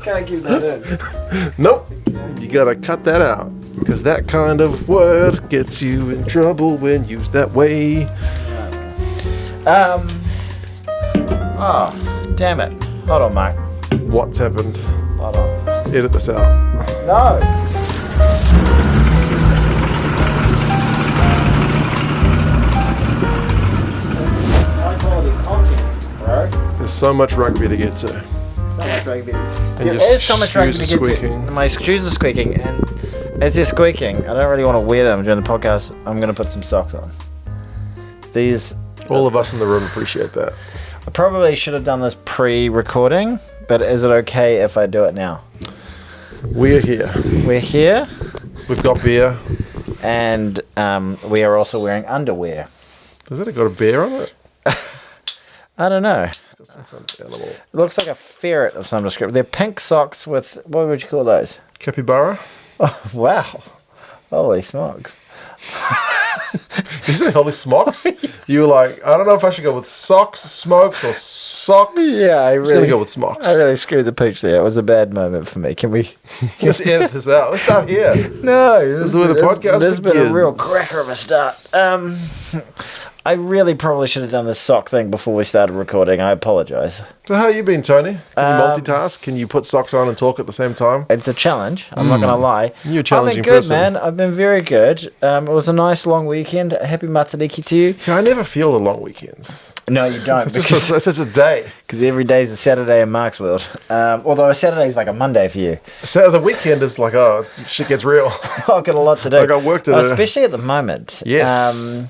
Can't keep that in. Nope. You gotta cut that out. Because that kind of word gets you in trouble when used that way. Oh, damn it. Hold on, Mark. What's happened? Hold on. Edit this out. No. High quality content, bro. There's so much rugby to get to. So much rugby. And There your is so much rugby to shoes get are to. squeaking. My shoes are squeaking, and as they're squeaking, I don't really want to wear them during the podcast. I'm going to put some socks on. These... All of us in the room appreciate that. I probably should have done this pre-recording, but is it okay if I do it now? We're here. We're here, We've got beer. and we are also wearing underwear. Has it got a bear on it? I don't know. It's got some kind of animal. It looks like a ferret of some description. They're pink socks with, what would you call those? Capybara? Oh, wow. Holy smokes. Did you say holy smokes? You were like, I don't know if I should go with socks, smokes, or socks. Yeah, I'm just going to go with smocks. I really screwed the pooch there. It was a bad moment for me. Can we... Let's edit this out. Let's start here. No. This is where the podcast This has been a begins. real cracker of a start. I really probably should have done this sock thing before we started recording. I apologise. So how you been, Tony? Can you multitask? Can you put socks on and talk at the same time? It's a challenge. I'm not going to lie. You're a challenging I've been good, person. man. I've been very good. It was a nice long weekend. Happy Matariki to you. See, I never feel the long weekends. No, you don't. It's just a day. Because every day is a Saturday in Mark's world. Although a Saturday is like a Monday for you. So the weekend is like, oh, shit gets real. I've got a lot to do. I got work to do. Especially at the moment. Yes.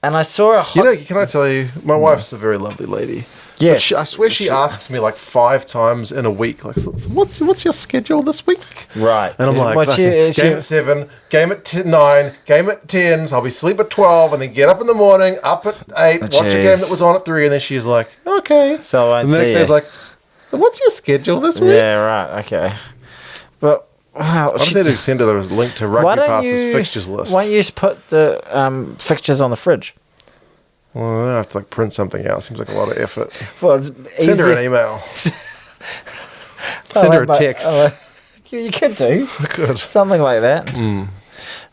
And I saw a hot... You know, can I tell you, my wife's a very lovely lady. Yeah. But I swear she asks me like 5 times in a week, like, what's your schedule this week? Right. And I'm like, What fucking, you- game at 7, game at 9, game at 10, so I'll be asleep at 12, and then get up in the morning, up at 8, watch a jeez. game that was on at 3, and then she's like, okay. So I won't And the next see day's you. like, what's your schedule this week? Yeah, right. Okay. But... Wow, I just need to send her a link to Rugby Pass's fixtures list. Why don't you just put the fixtures on the fridge? Well, I have to like print something out. Seems like a lot of effort. Well, it's Send her easy. an email. Send her a text. You could do Good. something like that.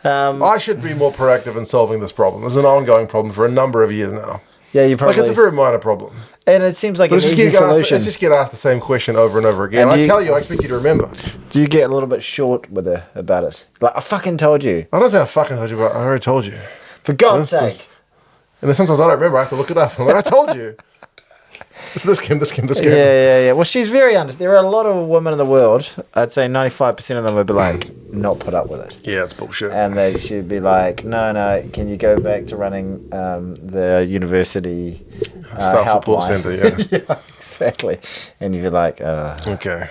I should be more proactive in solving this problem. It's an ongoing problem for a number of years now. Yeah, you probably. Like, it's a very minor problem. and it seems like But an let's easy solution. let's just get asked the same question over and over again. And I you- tell you, I expect you to remember. Do you get a little bit short with her about it? Like, I fucking told you. I don't say I fucking told you, but I already told you. For God's This- sake. And then sometimes I don't remember. I have to look it up. I'm like, I told you. It's this game. Yeah. Well, she's very honest. There are a lot of women in the world. I'd say 95% of them would be like, not put up with it. Yeah, it's bullshit. And they should be like, no, can you go back to running the university Staff support helpline? centre, yeah. Yeah, exactly. And you'd be like, Okay.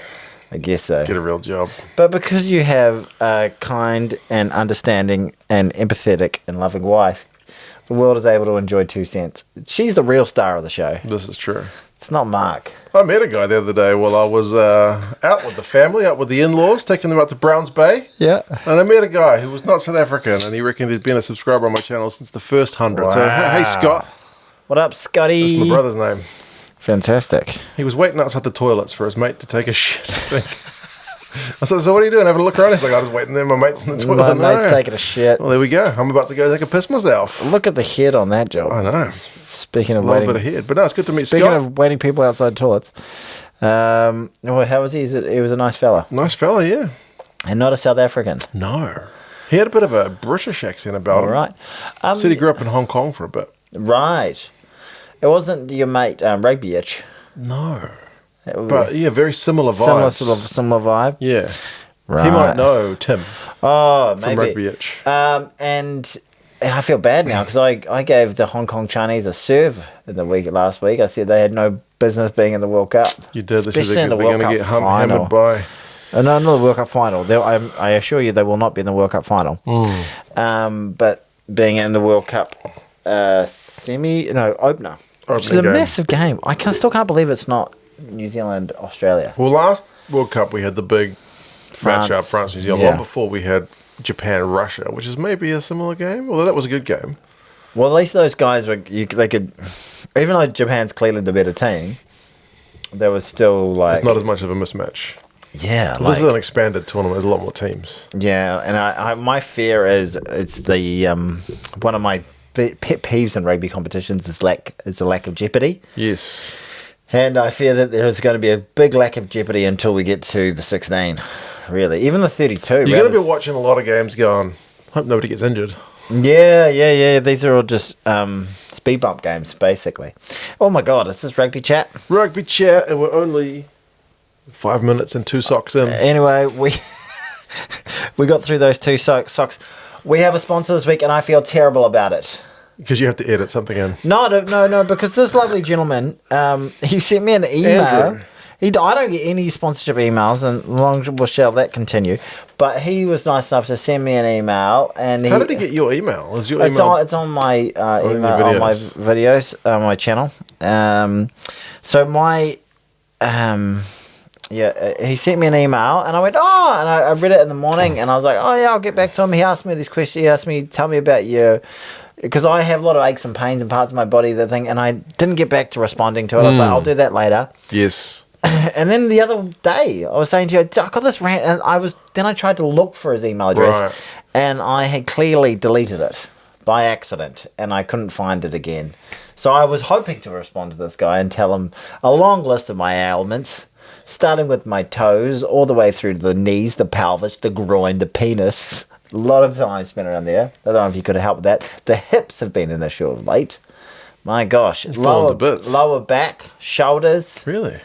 I guess so. Get a real job. But because you have a kind and understanding and empathetic and loving wife, the world is able to enjoy 2 cents. She's the real star of the show. This is true. It's not Mark. I met a guy the other day while I was out with the family, out with the in-laws, taking them out to Browns Bay. Yeah. And I met a guy who was not South African, and he reckoned he'd been a subscriber on my channel since the first 100. So, hey, Scott. What up, Scotty? That's my brother's name. Fantastic. He was waiting outside the toilets for his mate to take a shit, I think. I said, so what are you doing? Having a look around? He's like, I was waiting there. My mate's in the toilet. My mate's No. taking a shit. Well, there we go. I'm about to go take a piss myself. Look at the head on that job. I know. Speaking of A little waiting, bit of head. But no, it's good to meet speaking Scott. of waiting people outside toilets, well, how was he? He was a nice fella, Nice fella, yeah. and not a South African. No. He had a bit of a British accent about All him. right. Said he grew up in Hong Kong for a bit. Right. It wasn't your mate Rugby Itch. No. But yeah, very similar vibes. Similar vibe. Yeah. Right. He might know Tim Oh, from maybe. Rugby Itch. And I feel bad now because I gave the Hong Kong Chinese a serve in the week last week. I said they had no business being in the World Cup. You did. This is Especially in the they're World going to Cup get final. hammered by. No, not the World Cup final. I assure you they will not be in the World Cup final. But being in the World Cup opener. Which is a game. massive game. Still can't believe it's not New Zealand, Australia. Well, last World Cup we had the big France. matchup, France, New Zealand. Yeah. Long before we had Japan, Russia, which is maybe a similar game. Although that was a good game. Well, at least those guys they could, even though Japan's clearly the better team, there was still like It's not as much of a mismatch. Yeah, This is an expanded tournament. There's a lot more teams. yeah, and I my fear is it's the one of my pet peeves in rugby competitions is the lack of jeopardy. Yes. And I fear that there's going to be a big lack of jeopardy until we get to the 16. Really, even the 32. You're going to be watching a lot of games going, hope nobody gets injured. Yeah. These are all just speed bump games, basically. Oh my God, is this Rugby Chat? Rugby Chat, and we're only 5 minutes and 2 socks in. Anyway, we got through those 2 socks. We have a sponsor this week, and I feel terrible about it. Because you have to edit something in. No, because this lovely gentleman, he sent me an email. Andrew. I don't get any sponsorship emails, and long shall that continue. But he was nice enough to send me an email. And How did he get your email? Is your it's email? it's on my email, your on my videos, my channel. So my... he sent me an email, and I went, and I read it in the morning, and I was like, oh, yeah, I'll get back to him. He asked me this question. He asked me, tell me about your... Because I have a lot of aches and pains in parts of my body, and I didn't get back to responding to it. I was like, I'll do that later. Yes. And then the other day, I was saying to you, I got this rant, and I tried to look for his email address, Right. and I had clearly deleted it by accident, and I couldn't find it again. So I was hoping to respond to this guy and tell him a long list of my ailments, starting with my toes, all the way through to the knees, the pelvis, the groin, the penis. A lot of time spent around there. I don't know if you could help with that. The hips have been an issue of late. My gosh. fallen to bits. Lower back, shoulders. Really?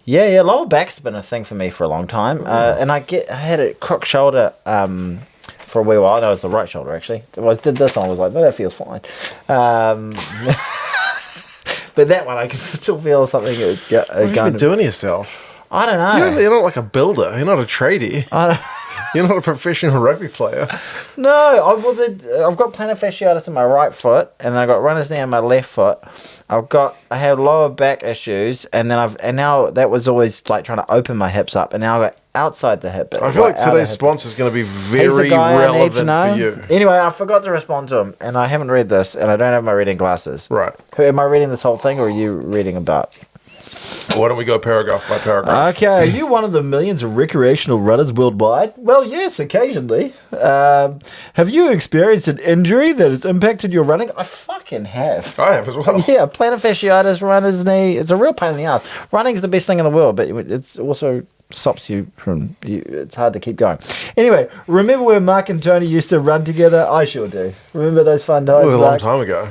Yeah, lower back's been a thing for me for a long time. And I had a crook shoulder for a wee while. No, it's the right shoulder, actually. I did this one, I was like, no, that feels fine. But that one, I can still feel something What have you been doing to yourself? I don't know. You're not like a builder. You're not a tradie. You're not a professional rugby player. No, I've got plantar fasciitis in my right foot, and I got runner's knee on my left foot. I had lower back issues, and now that was always like trying to open my hips up, and now I got outside the hip. I feel like today's sponsor is going to be very relevant for you. Anyway, I forgot to respond to him, and I haven't read this, and I don't have my reading glasses. Right. Am I reading this whole thing, or are you reading about? Why don't we go paragraph by paragraph? Okay, are you one of the millions of recreational runners worldwide? Well, yes, occasionally. Have you experienced an injury that has impacted your running? I fucking have. I have as well. Yeah, plantar fasciitis, runner's knee. It's a real pain in the ass. Running's the best thing in the world, but it's also stops you from... it's hard to keep going. Anyway, remember when Mark and Tony used to run together? I sure do. Remember those fun times? It was a long time ago.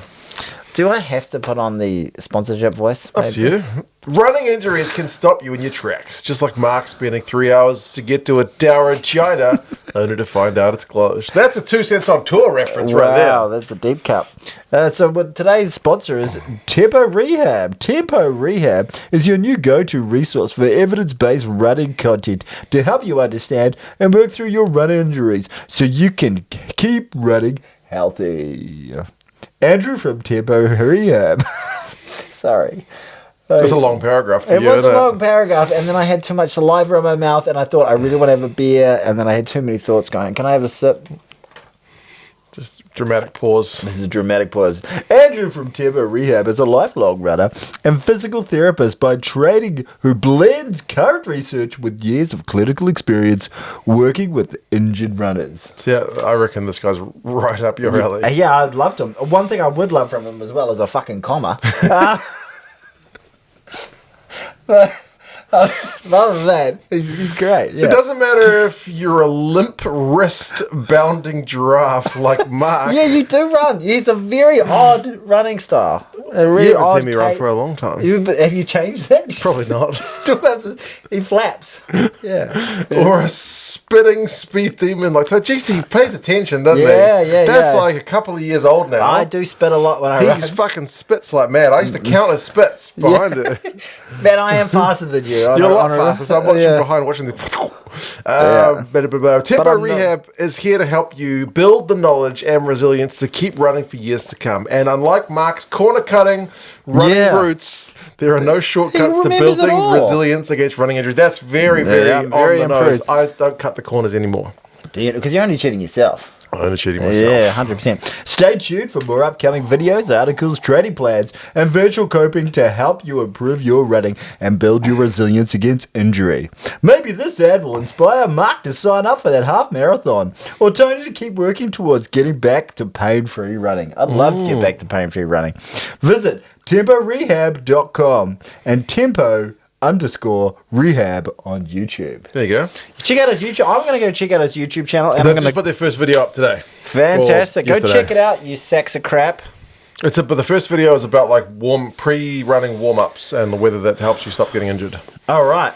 Do I have to put on the sponsorship voice? Up to you. Running injuries can stop you in your tracks, just like Mark spending 3 hours to get to a tower in China, only to find out it's closed. That's a 2 cents on tour reference right there. Wow, that's a deep cut. Today's sponsor is Tempo Rehab. Tempo Rehab is your new go-to resource for evidence-based running content to help you understand and work through your run injuries so you can keep running healthy. Andrew from Tempo Rehab. Sorry. That's a long paragraph for it you, was a long paragraph, and then I had too much saliva in my mouth, and I thought I really want to have a beer, and then I had too many thoughts going. Can I have a sip? Just dramatic pause. This is a dramatic pause. Andrew from Tempo Rehab is a lifelong runner and physical therapist by training who blends current research with years of clinical experience working with injured runners. See, I reckon this guy's right up your alley. Yeah, I'd love him. One thing I would love from him as well is a fucking comma. But other than that, he's great. Yeah. It doesn't matter if you're a limp wrist bounding giraffe like Mark. Yeah, you do run. He's a very odd running style. A really You haven't odd seen me run for a long time. Have you changed that? Probably not. Still have to, he flaps. Yeah. Or a spitting speed demon. Like, geez, he pays attention, doesn't he? Yeah. That's like a couple of years old now. I do spit a lot when I run. He fucking spits like mad. I used to count his spits behind it. Man, I am faster than you. You're a lot faster, so I'm watching the... Tempo Rehab is here to help you build the knowledge and resilience to keep running for years to come. And unlike Mark's corner cutting running routes, there are no shortcuts to building resilience against running injuries. That's very, very on the nose. I don't cut the corners anymore. Because you're only cheating yourself. I'm only cheating myself. Yeah, 100%. Stay tuned for more upcoming videos, articles, training plans, and virtual coping to help you improve your running and build your resilience against injury. Maybe this ad will inspire Mark to sign up for that half marathon, or Tony to keep working towards getting back to pain-free running. I'd love to get back to pain-free running. Visit temporehab.com and tempo_rehab on YouTube. There you go. Check out his YouTube. I'm going to go check out his YouTube channel. And They've I'm going just put their first video up today. Fantastic. Go yesterday. check it out, you sacks of crap. But the first video is about like pre-running warm-ups and whether that helps you stop getting injured. All right.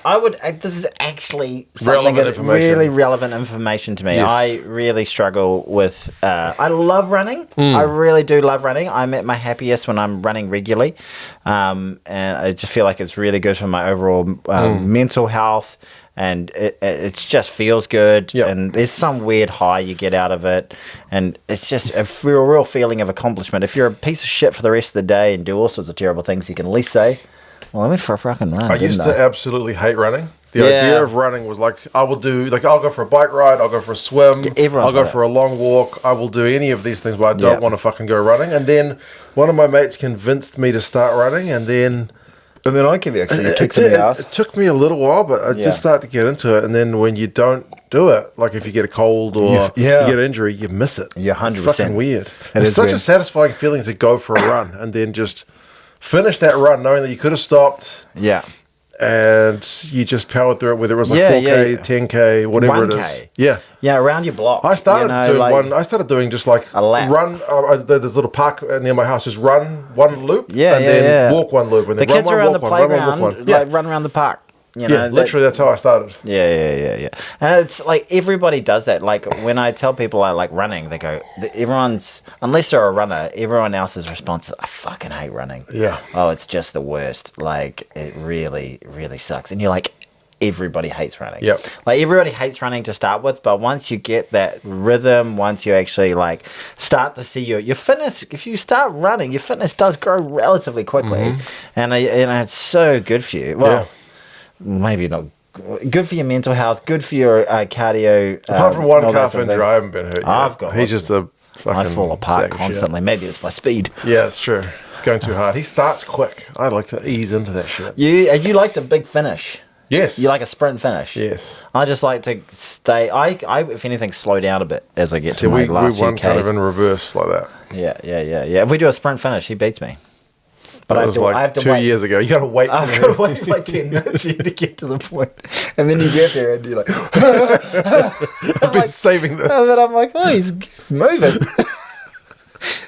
This is actually really relevant information to me. Yes. I really struggle with, I love running. I really do love running. I'm at my happiest when I'm running regularly. And I just feel like it's really good for my overall mental health. And it just feels good. Yep. And there's some weird high you get out of it. And it's just a real feeling of accomplishment. If you're a piece of shit for the rest of the day and do all sorts of terrible things, you can at least say, well, I went for a fucking run. I used to absolutely hate running. The idea of running was like, I'll go for a bike ride, I'll go for a swim, I'll go for a long walk, I will do any of these things, but I don't want to fucking go running. And then one of my mates convinced me to start running, and then I give you actually kicks in the ass. It took me a little while, but I just started to get into it. And then when you don't do it, like if you get a cold or you get an injury, you miss it. Yeah, 100%. It's fucking weird. It's such a satisfying feeling to go for a run and then just finish that run knowing that you could have stopped. Yeah. And you just powered through it, whether it was like 4K, 10K, whatever 1K. it is. Yeah. Yeah, around your block. I started doing just like a lap. Run. There's a little park near my house. Just run one loop, and then walk one loop, and the then kids run around one, the walk playground, one. like run around the park. You know, literally, that's how I started. Yeah. And it's like everybody does that. Like when I tell people I like running, they go, unless they're a runner, everyone else's response is, I fucking hate running. Yeah. Oh, it's just the worst. Like it really, really sucks. And you're like, everybody hates running. Yep. Like everybody hates running to start with, but once you get that rhythm, once you actually like start to see your fitness, if you start running, your fitness does grow relatively quickly, and it's so good for you. Well, maybe not good for your mental health, good for your cardio. Apart from one calf injury, I haven't been hurt yet. He's just a fucking I fall apart constantly. Maybe it's my speed. Yeah, it's true. It's going too hard. He starts quick. I'd like to ease into that shit. You like the big finish. Yes. You like a sprint finish. Yes. I just like to stay. I if anything, slow down a bit as I get to my last we won few kind Ks. of in reverse like that. Yeah. If we do a sprint finish, he beats me. But I have to 2 years ago. You got to wait. I've got to wait like 10 minutes for you to get to the point, and then you get there and you're like, I've been saving this. And then I'm like, oh, he's moving.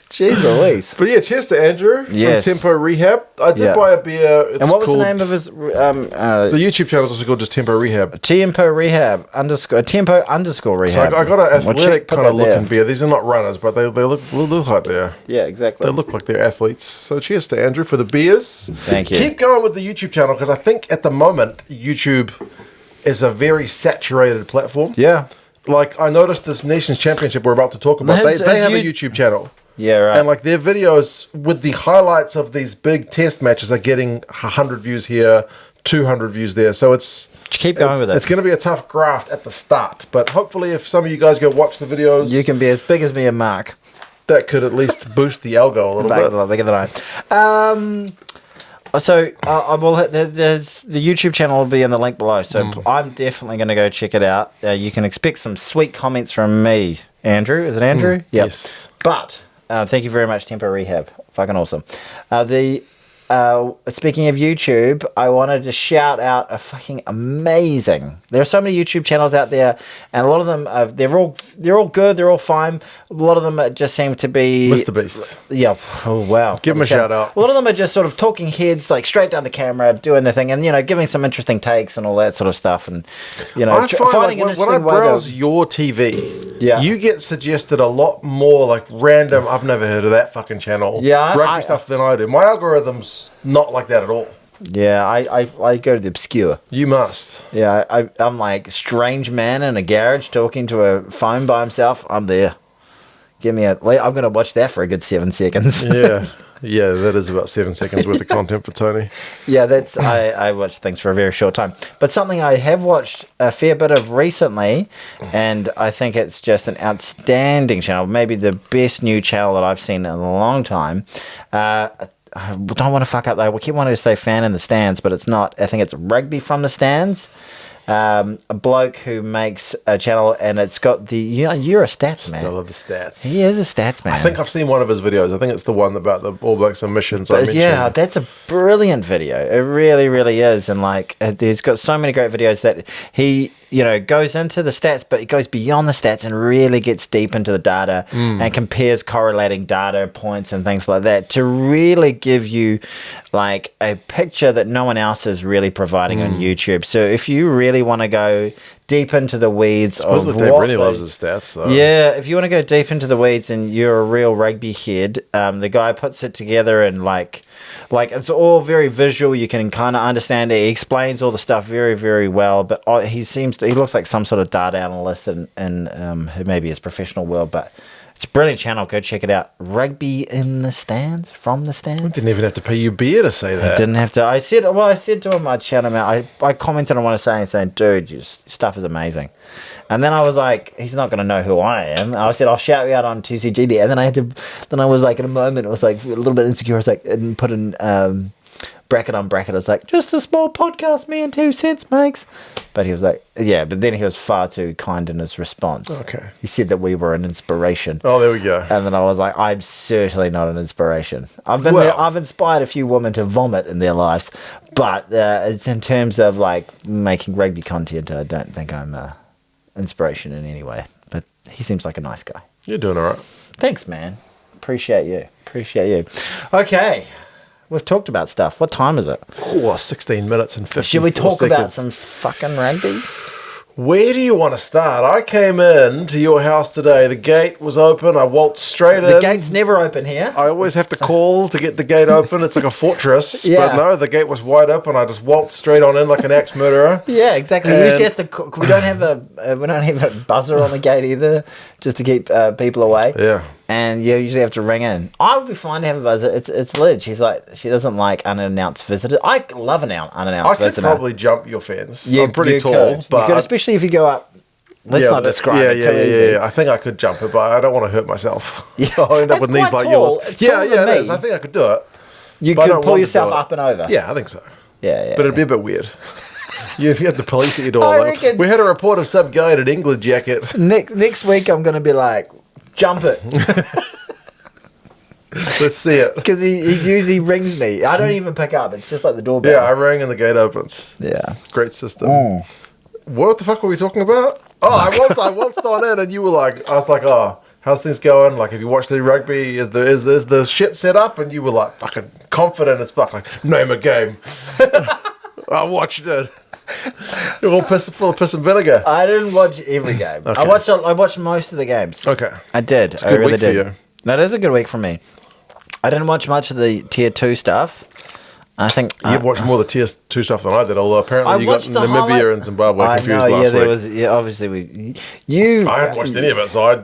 Jeez Louise. But yeah, cheers to Andrew from Tempo Rehab. I did buy a beer. It's and what was the name of his? The YouTube channel is also called just Tempo Rehab. Tempo Rehab _Tempo_Rehab. So I got an athletic kind of looking beer. These are not runners, but they look like they're. Yeah, exactly. They look like they're athletes. So cheers to Andrew for the beers. Thank you. Keep going with the YouTube channel because I think at the moment YouTube is a very saturated platform. Yeah. Like I noticed this Nations Championship we're about to talk about. They have a YouTube channel. Yeah, right. And like their videos with the highlights of these big test matches are getting 100 views here, 200 views there. So it's keep going with it. It's going to be a tough graft at the start, but hopefully if some of you guys go watch the videos, you can be as big as me and Mark. That could at least boost the algo a little bit. A lot bigger than I. So I will hit there's the YouTube channel will be in the link below. So I'm definitely going to go check it out. You can expect some sweet comments from me, Andrew. Is it Andrew? Yep. Yes. But thank you very much, Tempo Rehab. Fucking awesome. Speaking of YouTube, I wanted to shout out a fucking amazing. There are so many YouTube channels out there, and a lot of them they're all good, they're all fine. A lot of them just seem to be Mr. Beast. Yeah. Oh wow. Give him a shout out. A lot of them are just sort of talking heads, like straight down the camera, doing their thing, and giving some interesting takes and all that sort of stuff, and I find like when I browse your TV, you get suggested a lot more like random. I've never heard of that fucking channel. Yeah, rugby stuff than I do. My algorithm's not like that at all. Yeah, I go to the obscure. You must. Yeah, I'm like strange man in a garage talking to a phone by himself. I'm there. I'm going to watch that for a good 7 seconds. Yeah, that is about 7 seconds worth of content for Tony. Yeah, I watch things for a very short time. But something I have watched a fair bit of recently, and I think it's just an outstanding channel, maybe the best new channel that I've seen in a long time. I don't want to fuck up though. We keep wanting to say fan in the stands, but it's not. I think it's Rugby from the Stands. A bloke who makes a channel, and it's got the you're a stats man. Still love the stats. He is a stats man. I think I've seen one of his videos. I think it's the one about the All Blacks and missions. But yeah, that's a brilliant video. It really, really is. And like, he's got so many great videos that he goes into the stats, but he goes beyond the stats and really gets deep into the data and compares correlating data points and things like that to really give you like a picture that no one else is really providing on YouTube. So if you really want to go deep into the weeds of Dave Rennie loves his stats. So. Yeah, if you want to go deep into the weeds and you're a real rugby head, the guy puts it together and like it's all very visual. You can kind of understand it. He explains all the stuff very, very well. But he looks like some sort of data analyst in who maybe his professional world. But it's a brilliant channel. Go check it out. Rugby in the Stands, from the Stands. I didn't even have to pay you beer to say that. I didn't have to. I said to him, I'd shout him out. I commented on what I was saying, dude, your stuff is amazing. And then I was like, he's not going to know who I am. I said, I'll shout you out on 2CGD. And then I was like, in a moment, it was like a little bit insecure. I was like, and put in bracket on bracket. I was like, just a small podcast, me and 2 cents makes. But he was like, yeah, but then he was far too kind in his response. Okay. He said that we were an inspiration. Oh, there we go. And then I was like, I'm certainly not an inspiration. I've inspired a few women to vomit in their lives. But it's in terms of like making rugby content, I don't think I'm inspiration in any way. But he seems like a nice guy. You're doing all right. Thanks, man. Appreciate you. Okay. We've talked about stuff. What time is it? Oh, 16 minutes and 54 Should we talk seconds. about some fucking rugby? Where do you want to start? I came in to your house today. The gate was open. I waltzed straight in. The gate's never open here. I always have to call to get the gate open. It's like a fortress. Yeah. But no, the gate was wide open. I just waltzed straight on in like an axe murderer. Yeah, exactly. You usually have to. We don't have a buzzer on the gate either, just to keep people away. Yeah. And you usually have to ring in. I would be fine to have a buzzer. It's Lid. She doesn't like unannounced visitors. I love an unannounced visitor. I could probably jump your fence. You, I'm pretty you tall, could. but you could, especially if you go up. Let's not describe it too easy. Yeah. I think I could jump it, but I don't want to hurt myself. Yeah. I'll end up with knees like yours. It's taller than it me. is. I think I could do it. You could pull yourself up and over. Yeah, I think so. Yeah. But it'd be a bit weird. If you had the police at your door. I reckon. We had a report of some guy in an England jacket. Next week, I'm going to be like, jump it. Let's see it. Because he usually rings me. I don't even pick up. It's just like the doorbell. Yeah, I rang and the gate opens. Yeah. Great system. What the fuck were we talking about? Oh, I waltzed on in and you were like, I was like, oh, how's things going? Like, have you watched the rugby? Is the shit set up? And you were like, fucking confident as fuck. Like, name a game. I watched it. You're all full of piss and vinegar. I didn't watch every game. Okay. I watched most of the games. Okay. I did. It's a good week for you. That is a good week for me. I didn't watch much of the tier 2 stuff. I think you've watched more of the tier 2 stuff than I did. Although apparently you got Namibia and Zimbabwe confused last week. There was. Yeah, obviously I haven't watched any of it, so I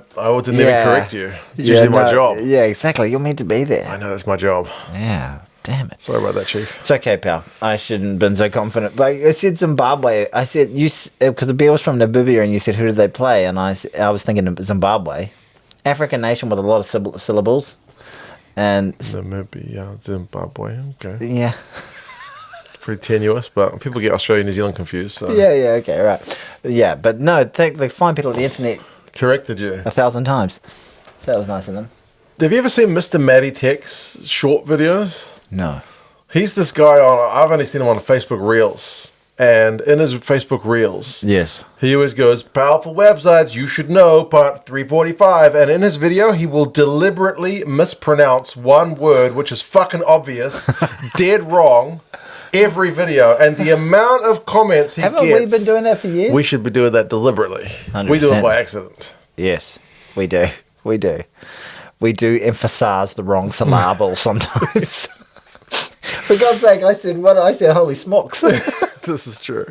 didn't even correct you. It's usually my job. Yeah, exactly. You're meant to be there. I know that's my job. Yeah. Damn it. Sorry about that, Chief. It's okay, pal. I shouldn't have been so confident. But I said Zimbabwe. I said because the beer was from Namibia, and you said who did they play? And I was thinking of Zimbabwe, African nation with a lot of syllables. And Namibia, Zimbabwe. Okay. Yeah. Pretty tenuous, but people get Australia, New Zealand confused. So. Yeah. Okay. Right. Yeah, but no. They find people on the internet. Corrected you 1,000 times. So that was nice of them. Have you ever seen Mr. Matty Tech's short videos? No. He's this guy I've only seen him on Facebook Reels. And in his Facebook Reels, yes, he always goes, powerful websites, you should know, part 345. And in his video, he will deliberately mispronounce one word, which is fucking obvious, dead wrong, every video. And the amount of comments he gets... Haven't we been doing that for years? We should be doing that deliberately. 100%. We do it by accident. Yes, we do. We do emphasize the wrong syllable sometimes. For God's sake, I said holy smocks. This is true.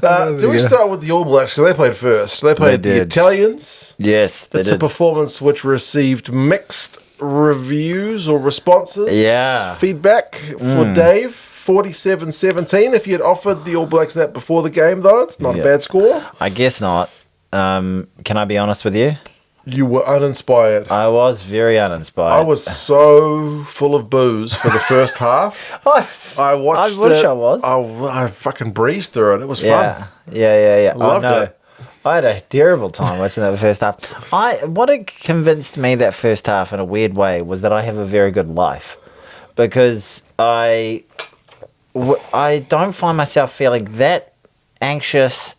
Do we start with the All Blacks? Because they played first. They played the Italians. Yes, they It's did. a performance which received mixed reviews or responses. Yeah. Feedback for Dave, 47-17. If you had offered the All Blacks that before the game, though, it's not a bad score. I guess not. Can I be honest with you? You were uninspired. I was very uninspired. I was so full of booze for the first half. I watched I wish it. I was. I fucking breezed through it. It was Yeah. fun. Yeah. Loved it. I had a terrible time watching that first half. What it convinced me that first half in a weird way was that I have a very good life, because I don't find myself feeling that anxious,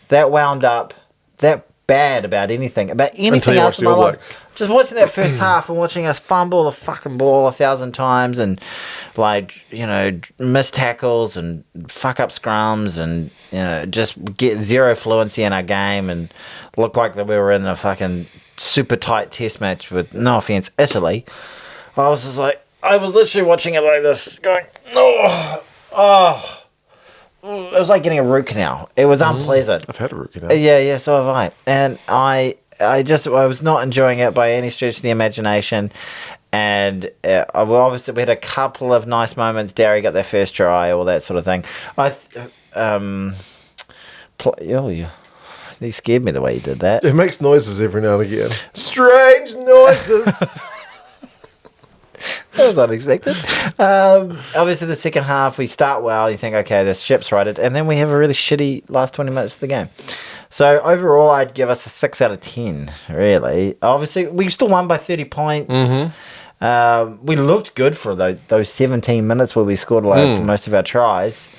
that wound up, that bad about anything Until you else watch in the my All life. Blacks. Just watching that first half and watching us fumble the fucking ball 1,000 times and, like, you know, miss tackles and fuck up scrums and, you know, just get zero fluency in our game and look like that we were in a fucking super tight test match with, no offense, Italy. I was just like, I was literally watching it like this, going, oh. It was like getting a root canal. It was unpleasant. I've had a root canal. Yeah, so have I. And I was not enjoying it by any stretch of the imagination. And obviously we had a couple of nice moments. Darry got their first try, all that sort of thing. He scared me the way he did that. It makes noises every now and again. Strange noises. That was unexpected. Obviously, the second half, we start well. You think, okay, the ship's righted. And then we have a really shitty last 20 minutes of the game. So, overall, I'd give us a 6 out of 10, really. Obviously, we still won by 30 points. We looked good for those 17 minutes where we scored most of our tries.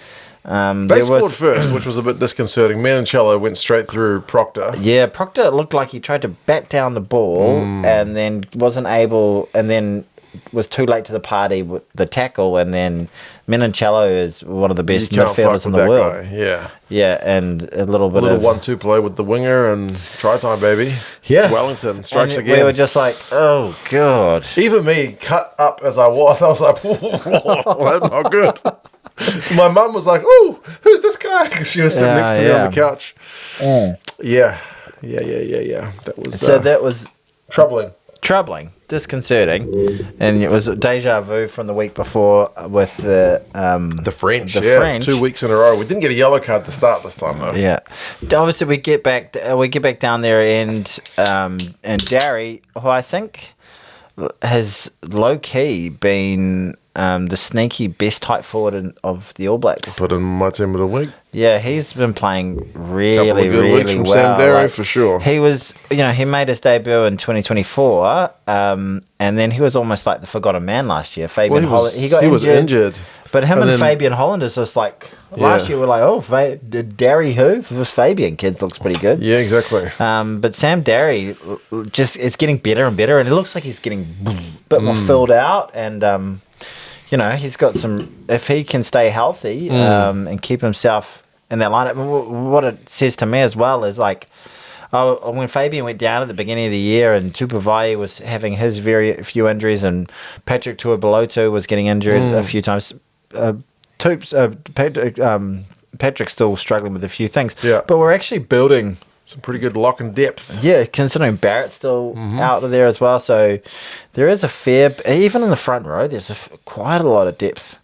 They scored first, which was a bit disconcerting. Manoncello went straight through Proctor. Yeah, Proctor looked like he tried to bat down the ball and then wasn't able, and then was too late to the party with the tackle, and then Menoncello is one of the best midfielders in the world. Guy. Yeah, and a little bit of 1-2 play with the winger and try time, baby. Yeah. Wellington strikes and again. We were just like, oh, God. Even me, cut up as I was like, whoa, that's not good. My mum was like, oh, who's this guy? Because she was sitting next to me on the couch. Yeah. That was Troubling, disconcerting, and it was deja vu from the week before with the French. French. It's 2 weeks in a row. We didn't get a yellow card to start this time though. Yeah, obviously we get back down there, and Darry, who I think has low key been the sneaky best tight forward of the All Blacks. Put in my team of the week. Yeah, he's been playing really, Couple of good really weeks from well. Sam Darry, for sure. He was, he made his debut in 2024, and then he was almost like the forgotten man last year. He was injured. But him and Fabian Holland is just like, last year we're like, oh, Darry who? This Fabian kid looks pretty good. Yeah, exactly. But Sam Darry, it's getting better and better, and it looks like he's getting a bit more filled out, and he's got some. If he can stay healthy and keep himself in that lineup, what it says to me as well is like, when Fabian went down at the beginning of the year and Tupavai was having his very few injuries and Patrick Tuibelotu was getting injured a few times. Patrick's still struggling with a few things. Yeah, but we're actually building some pretty good lock and depth. Yeah, considering Barrett's still out of there as well. So there is a fair, even in the front row, there's quite a lot of depth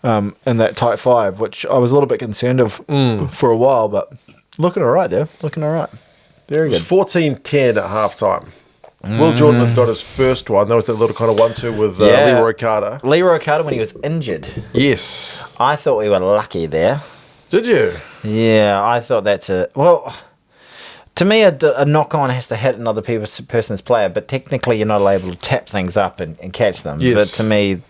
in that tight five, which I was a little bit concerned of for a while, but looking all right there. Looking all right. Very good. It was 14-10 at halftime. Will Jordan had got his first one. That was that little kind of 1-2 with Leroy Carter. Leroy Carter when he was injured. Yes. I thought we were lucky there. Did you? Yeah, I thought that's to me, a knock-on has to hit another person's player, but technically you're not able to tap things up and catch them. Yes. But to me,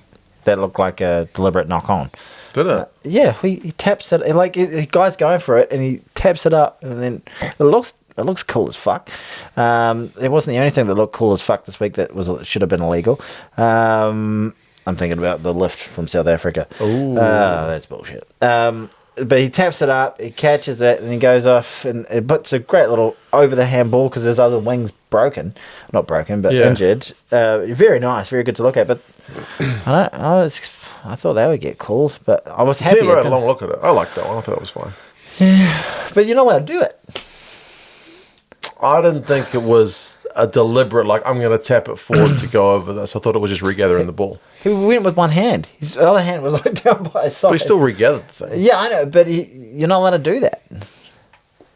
that looked like a deliberate knock-on. Did it? Yeah, he taps it. Like, the guy's going for it, and he taps it up, and then it looks cool as fuck. It wasn't the only thing that looked cool as fuck this week that should have been illegal. I'm thinking about the lift from South Africa. Ooh. That's bullshit. But he taps it up, he catches it, and he goes off, and it puts a great little over-the-hand ball because his other wing's broken. Not broken, but injured. Very nice, very good to look at. But I I thought they would get called, but I was happy. Tim had a long look at it. I liked that one. I thought it was fine. But you're not allowed to do it. I didn't think it was a deliberate, like, I'm going to tap it forward to go over this. I thought it was just regathering the ball. He went with one hand. His other hand was like down by his side. But he still regathered the thing. Yeah, I know, but you're not allowed to do that.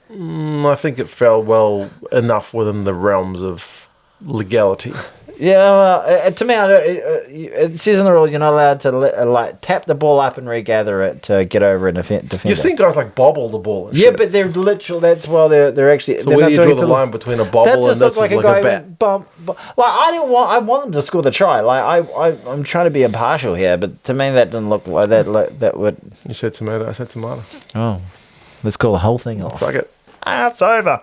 I think it fell well enough within the realms of legality. Yeah, well, to me, it says in the rules you're not allowed to tap the ball up and regather it to get over and defend. You've seen guys like bobble the ball. And yeah, shit. but they're literally. That's why they're actually. So where do you draw the line between a bobble and just looks like a guy bat? Bump. Like I want them to score the try. Like I'm trying to be impartial here, but to me that didn't look like that. That would. You said tomato. I said tomato. Oh, let's call the whole thing off. Fuck it. It's over.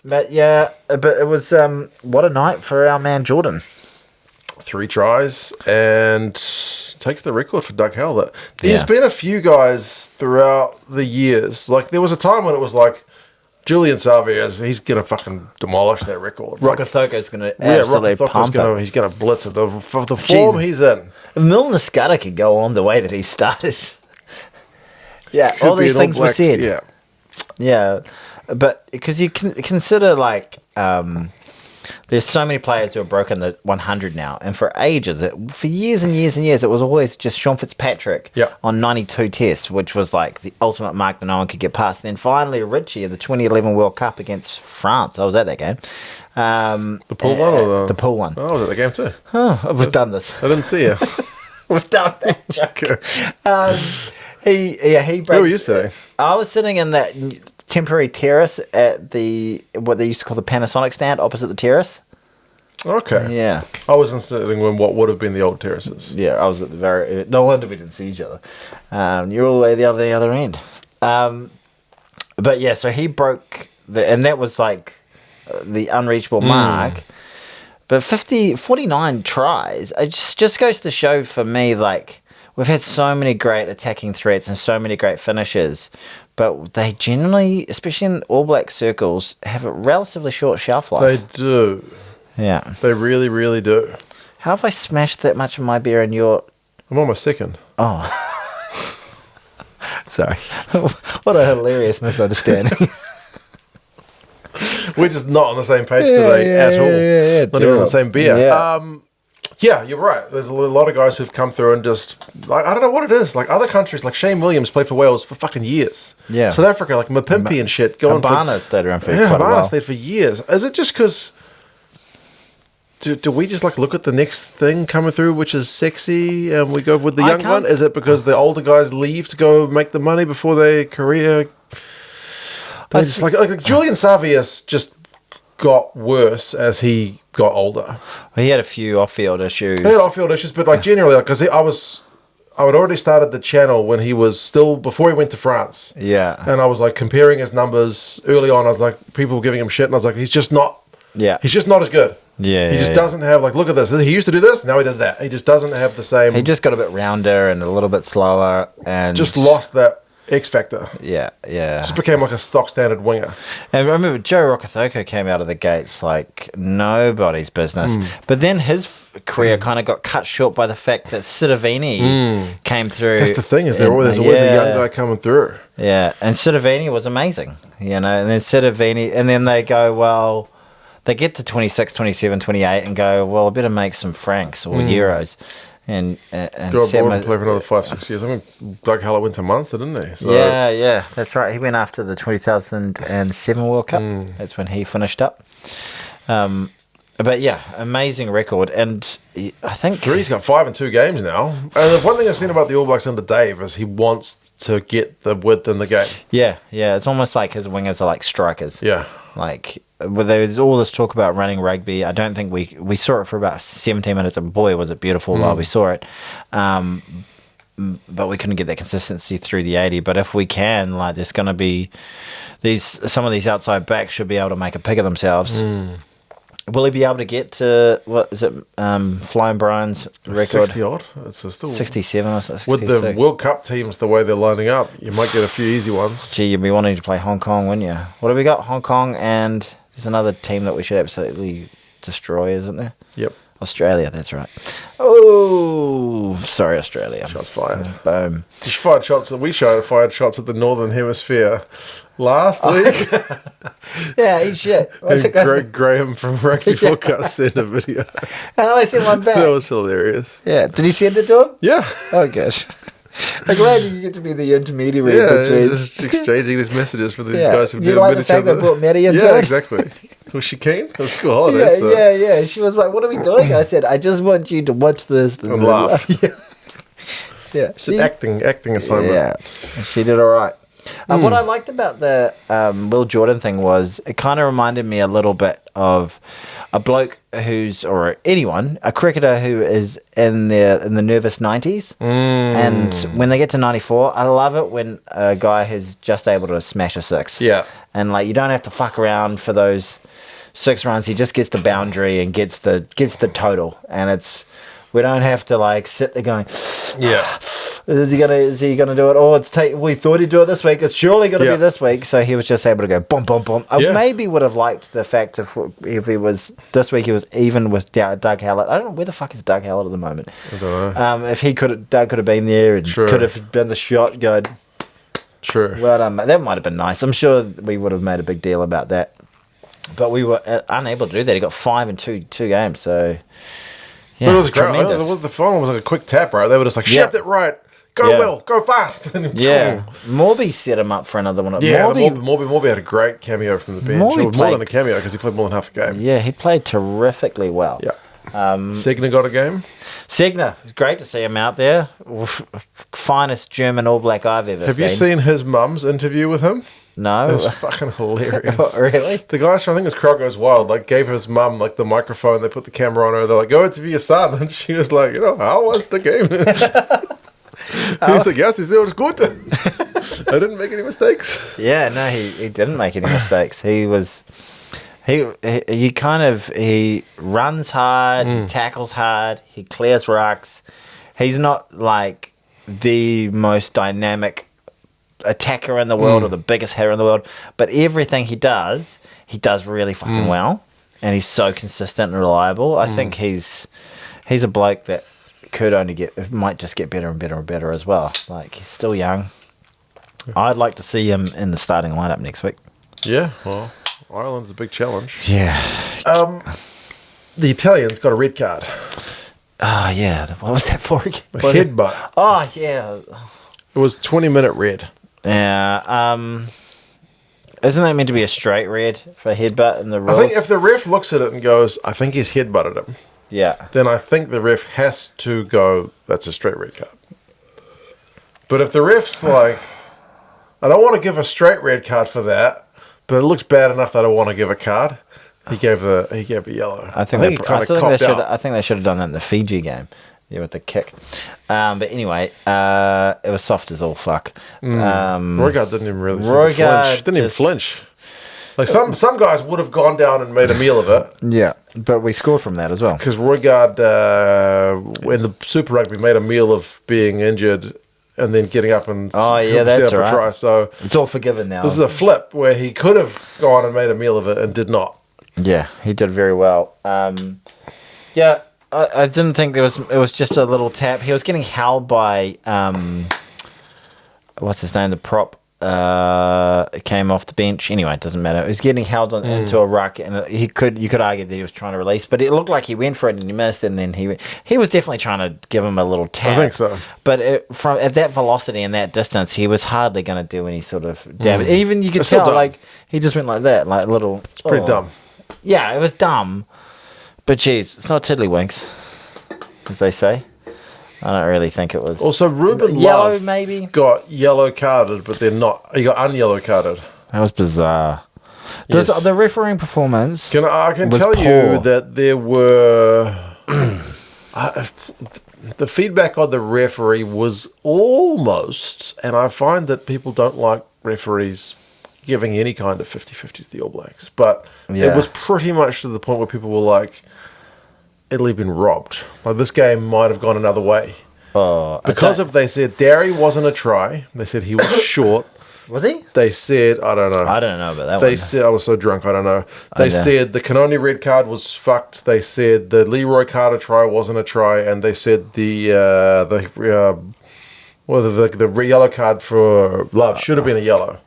But yeah, but it was what a night for our man Jordan. 3 tries and takes the record for Doug Hell. There's been a few guys throughout the years. Like there was a time when it was like Julian Savia, he's gonna fucking demolish that record. Rokothoko's gonna absolutely pump it. He's gonna blitz it. The form he's in. If Milner Scudder could go on the way that he started. Yeah, all these things were said. Yeah. Yeah, but because you can consider like there's so many players who have broken the 100 now, and for ages, for years and years and years, it was always just Sean Fitzpatrick on 92 tests, which was like the ultimate mark that no one could get past. And then finally, Richie in the 2011 World Cup against France. I was at that game. The pool one or the pool one? Oh, I was at the game too. Oh, we've done this. I didn't see you. We've done that joke. He breaks. Where were you sitting? I was sitting in that temporary terrace at what they used to call the Panasonic stand opposite the terrace. Okay. Yeah. I wasn't sitting in what would have been the old terraces. Yeah, I was at the very. No wonder we didn't see each other. You're all the way the other end. But yeah, so he broke and that was like the unreachable mark. But 49 tries. It just goes to show for me, like, we've had so many great attacking threats and so many great finishes, but they generally, especially in All Black circles, have a relatively short shelf life. They do. Yeah. They really, really do. How have I smashed that much of my beer in your... I'm on my second. Oh. Sorry. What a hilarious misunderstanding. We're just not on the same page today at all. Yeah, not even on the same beer. Yeah. Yeah, you're right. There's a lot of guys who've come through and just, like, I don't know what it is. Like other countries, like Shane Williams played for Wales for fucking years. Yeah. South Africa, like Mapimpi and shit. Habana stayed around for quite a while. Habana stayed for years. Is it just because... Do we just like look at the next thing coming through, which is sexy, and we go with the young one? Is it because the older guys leave to go make the money before their career? They just like Julian Savias just got worse as he got older. He had a few off-field issues. He had off-field issues, but like generally, because I had already started the channel when he was still before he went to France. Yeah, and I was like comparing his numbers early on. I was like, people were giving him shit, and I was like, he's just not. Yeah, he's just not as good. Yeah, he just doesn't have, like, look at this. He used to do this, now he does that. He just doesn't have the same. He just got a bit rounder and a little bit slower, and just lost that X factor. Yeah. Just became like a stock standard winger. And I remember Joe Rokothoko came out of the gates like nobody's business, but then his career kind of got cut short by the fact that Sidovini came through. That's the thing, is there's always a young guy coming through. Yeah, and Sidovini was amazing, you know, and then Sidovini, and then they go, well, they get to 26, 27, 28 and go, well, I better make some francs or euros. And go abroad and play for another 5-6 years. I mean, Doug Haller went to Munster, didn't he? So. Yeah, that's right. He went after the 2007 World Cup. That's when he finished up. But yeah, amazing record. And I think... He's got 5 in 2 games now. And the one thing I've seen about the All Blacks under Dave is he wants to get the width in the game. Yeah. It's almost like his wingers are like strikers. Yeah. Like, well, there's all this talk about running rugby. I don't think we saw it for about 17 minutes, and boy, was it beautiful while we saw it. But we couldn't get that consistency through the 80. But if we can, like, there's going to be some of these outside backs should be able to make a pig of themselves. Will he be able to get to, what is it, Flying Brian's record? 60 odd. It's still 67 or so. 66. With the World Cup teams, the way they're lining up, you might get a few easy ones. Gee, you'd be wanting to play Hong Kong, wouldn't you? What have we got? Hong Kong, and there's another team that we should absolutely destroy, isn't there? Yep. Australia, that's right. Oh, sorry, Australia. Shots fired. Boom. She fired shots. We fired shots at the Northern Hemisphere last week. Yeah, eat shit. What's it And Greg Graham from Rugby Forecast sent a video. And I sent one back. That was hilarious. Yeah, did he send it to him? Yeah. Oh, gosh. I'm glad you get to be the intermediary Yeah, between. just exchanging these messages for the Yeah. guys who've Do you never like met the each fact I other. brought Maddie into Yeah, it? exactly. Was she keen? It was school holidays. Yeah. She was like, "What are we doing?" I said, "I just want you to watch this And laugh. Yeah, It's an acting assignment. Yeah, she did all right. What I liked about the Will Jordan thing was it kind of reminded me a little bit of a bloke or anyone, a cricketer who is in the nervous 90s. And when they get to 94, I love it when a guy who's just able to smash a six. Yeah. And like you don't have to fuck around for those 6 runs. He just gets the boundary and gets the total. And we don't have to like sit there going, Yeah. Is he gonna do it? Oh, we thought he'd do it this week. It's surely gonna be this week. So he was just able to go boom, boom, boom. I maybe would have liked the fact if he was this week. He was even with Doug Hallett. I don't know where the fuck is Doug Hallett at the moment. I don't know. If Doug could have been there and could have been the shot good. True. Well done, mate. That might have been nice. I'm sure we would have made a big deal about that, but we were unable to do that. He got 5 in two games. So yeah, But it was great. tremendous. The final was like a quick tap, right? They were just like, shift it right. Go Will, go fast. Yeah, Moby set him up for another one. Yeah, Moby had a great cameo from the bench. Moby It was more than a cameo because he played more than half the game. Yeah, he played terrifically well. Yeah. Segner got a game. Segner, it's great to see him out there. Finest German All Black I've ever seen. Have you seen his mum's interview with him? No. It's fucking hilarious. Really? The guys from, I think it was Crowd Goes Wild, like gave his mum like the microphone. They put the camera on her. They're like, go interview your son. And she was like, how was the game? He's like, yes, it was good. I didn't make any mistakes. Yeah, no, he didn't make any mistakes. He runs hard, he tackles hard, he clears rucks. He's not like the most dynamic attacker in the world or the biggest hitter in the world, but everything he does really fucking well, and he's so consistent and reliable. I think he's a bloke that might just get better and better and better as well. Like, he's still young. I'd like to see him in the starting lineup next week. Yeah, well, Ireland's a big challenge. Yeah. The Italians got a red card. Oh, yeah. What was that for again? A headbutt. Oh, yeah. It was 20-minute red. Yeah. Isn't that meant to be a straight red for headbutt in the rules? I think if the ref looks at it and goes, I think he's headbutted him, yeah. then I think the ref has to go, that's a straight red card. But if the ref's like, I don't want to give a straight red card for that, but it looks bad enough that I want to give a card, he gave a yellow. I think they should have done that in the Fiji game. Yeah, with the kick. But anyway, it was soft as all fuck. Roigard didn't even really Roigard didn't even flinch. Like some guys would have gone down and made a meal of it. Yeah, but we scored from that as well. Because Roigard, when the Super Rugby, made a meal of being injured and then getting up and that's set up right. a try. So it's all forgiven now. This is a flip where he could have gone and made a meal of it and did not. Yeah, he did very well. Yeah. I didn't think it was just a little tap. He was getting held by what's his name? The prop came off the bench. Anyway, it doesn't matter. He was getting held into a ruck, and you could argue that he was trying to release, but it looked like he went for it and he missed, and then he was definitely trying to give him a little tap. I think so. But at that velocity and that distance, he was hardly going to do any sort of damage. Even you could tell, like he just went like that, like little. It's pretty dumb. Yeah, it was dumb. But geez, it's not tiddlywinks, as they say. I don't really think it was. Also, Ruben yellow Love maybe got yellow carded, but they're not. He got un-yellow carded. That was bizarre. Yes. The refereeing performance. I can was tell poor. you that there were. The feedback on the referee was almost, and I find that people don't like referees giving any kind of 50-50 to the All Blacks, but it was pretty much to the point where people were like, Italy been robbed. Like, this game might have gone another way. They said Derry wasn't a try. They said he was short. Was he? They said, I don't know. I don't know about that They one. said, I was so drunk, I don't know. They said the Canoni red card was fucked. They said the Leroy Carter try wasn't a try, and they said the yellow card for Love should have been a yellow.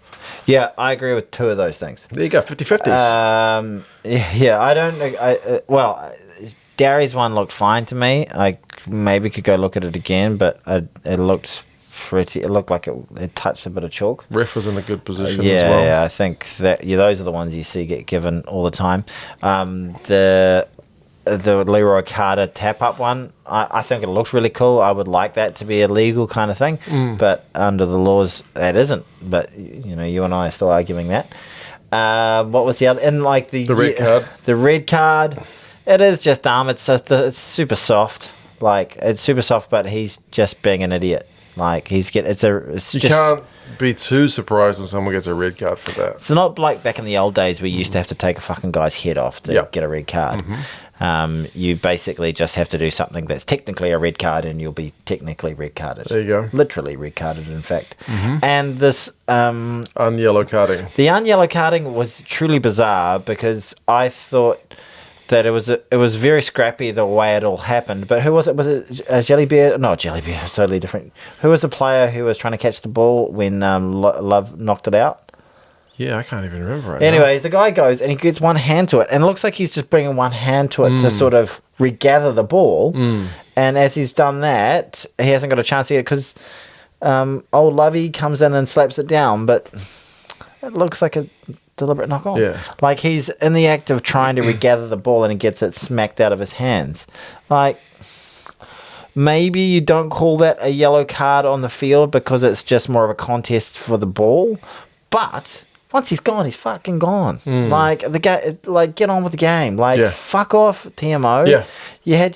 Yeah, I agree with two of those things. There you go, 50-50s. Yeah, I don't. Well, Gary's one looked fine to me. I maybe could go look at it again, but it looked pretty. It looked like it touched a bit of chalk. Ref was in a good position as well. Yeah, I think that those are the ones you see get given all the time. The Leroy Carter tap up one, I think it looks really cool. I would like that to be a legal kind of thing, but under the laws that isn't. But you and I are still arguing that. What was the other? And like the red card. The red card. It is just dumb. It's super soft. Like it's super soft, but he's just being an idiot. Like you can't be too surprised when someone gets a red card for that. It's not like back in the old days where you used to have to take a fucking guy's head off to get a red card. You basically just have to do something that's technically a red card and you'll be technically red carded. There you go. Literally red carded, in fact. And this... un-yellow carding. The un-yellow carding was truly bizarre because I thought that it was very scrappy the way it all happened. But who was it? Was it Jellybeer? No, Jellybeer. It's totally different. Who was the player who was trying to catch the ball when Love knocked it out? Yeah, I can't even remember right Anyways, the guy goes and he gets one hand to it. And it looks like he's just bringing one hand to it to sort of regather the ball. And as he's done that, he hasn't got a chance to get it because old Lovey comes in and slaps it down. But it looks like a deliberate knock on. Yeah. Like he's in the act of trying to regather the ball and he gets it smacked out of his hands. Like... Maybe you don't call that a yellow card on the field because it's just more of a contest for the ball. But once he's gone, he's fucking gone. Like get on with the game. Like fuck off, TMO. Yeah. You had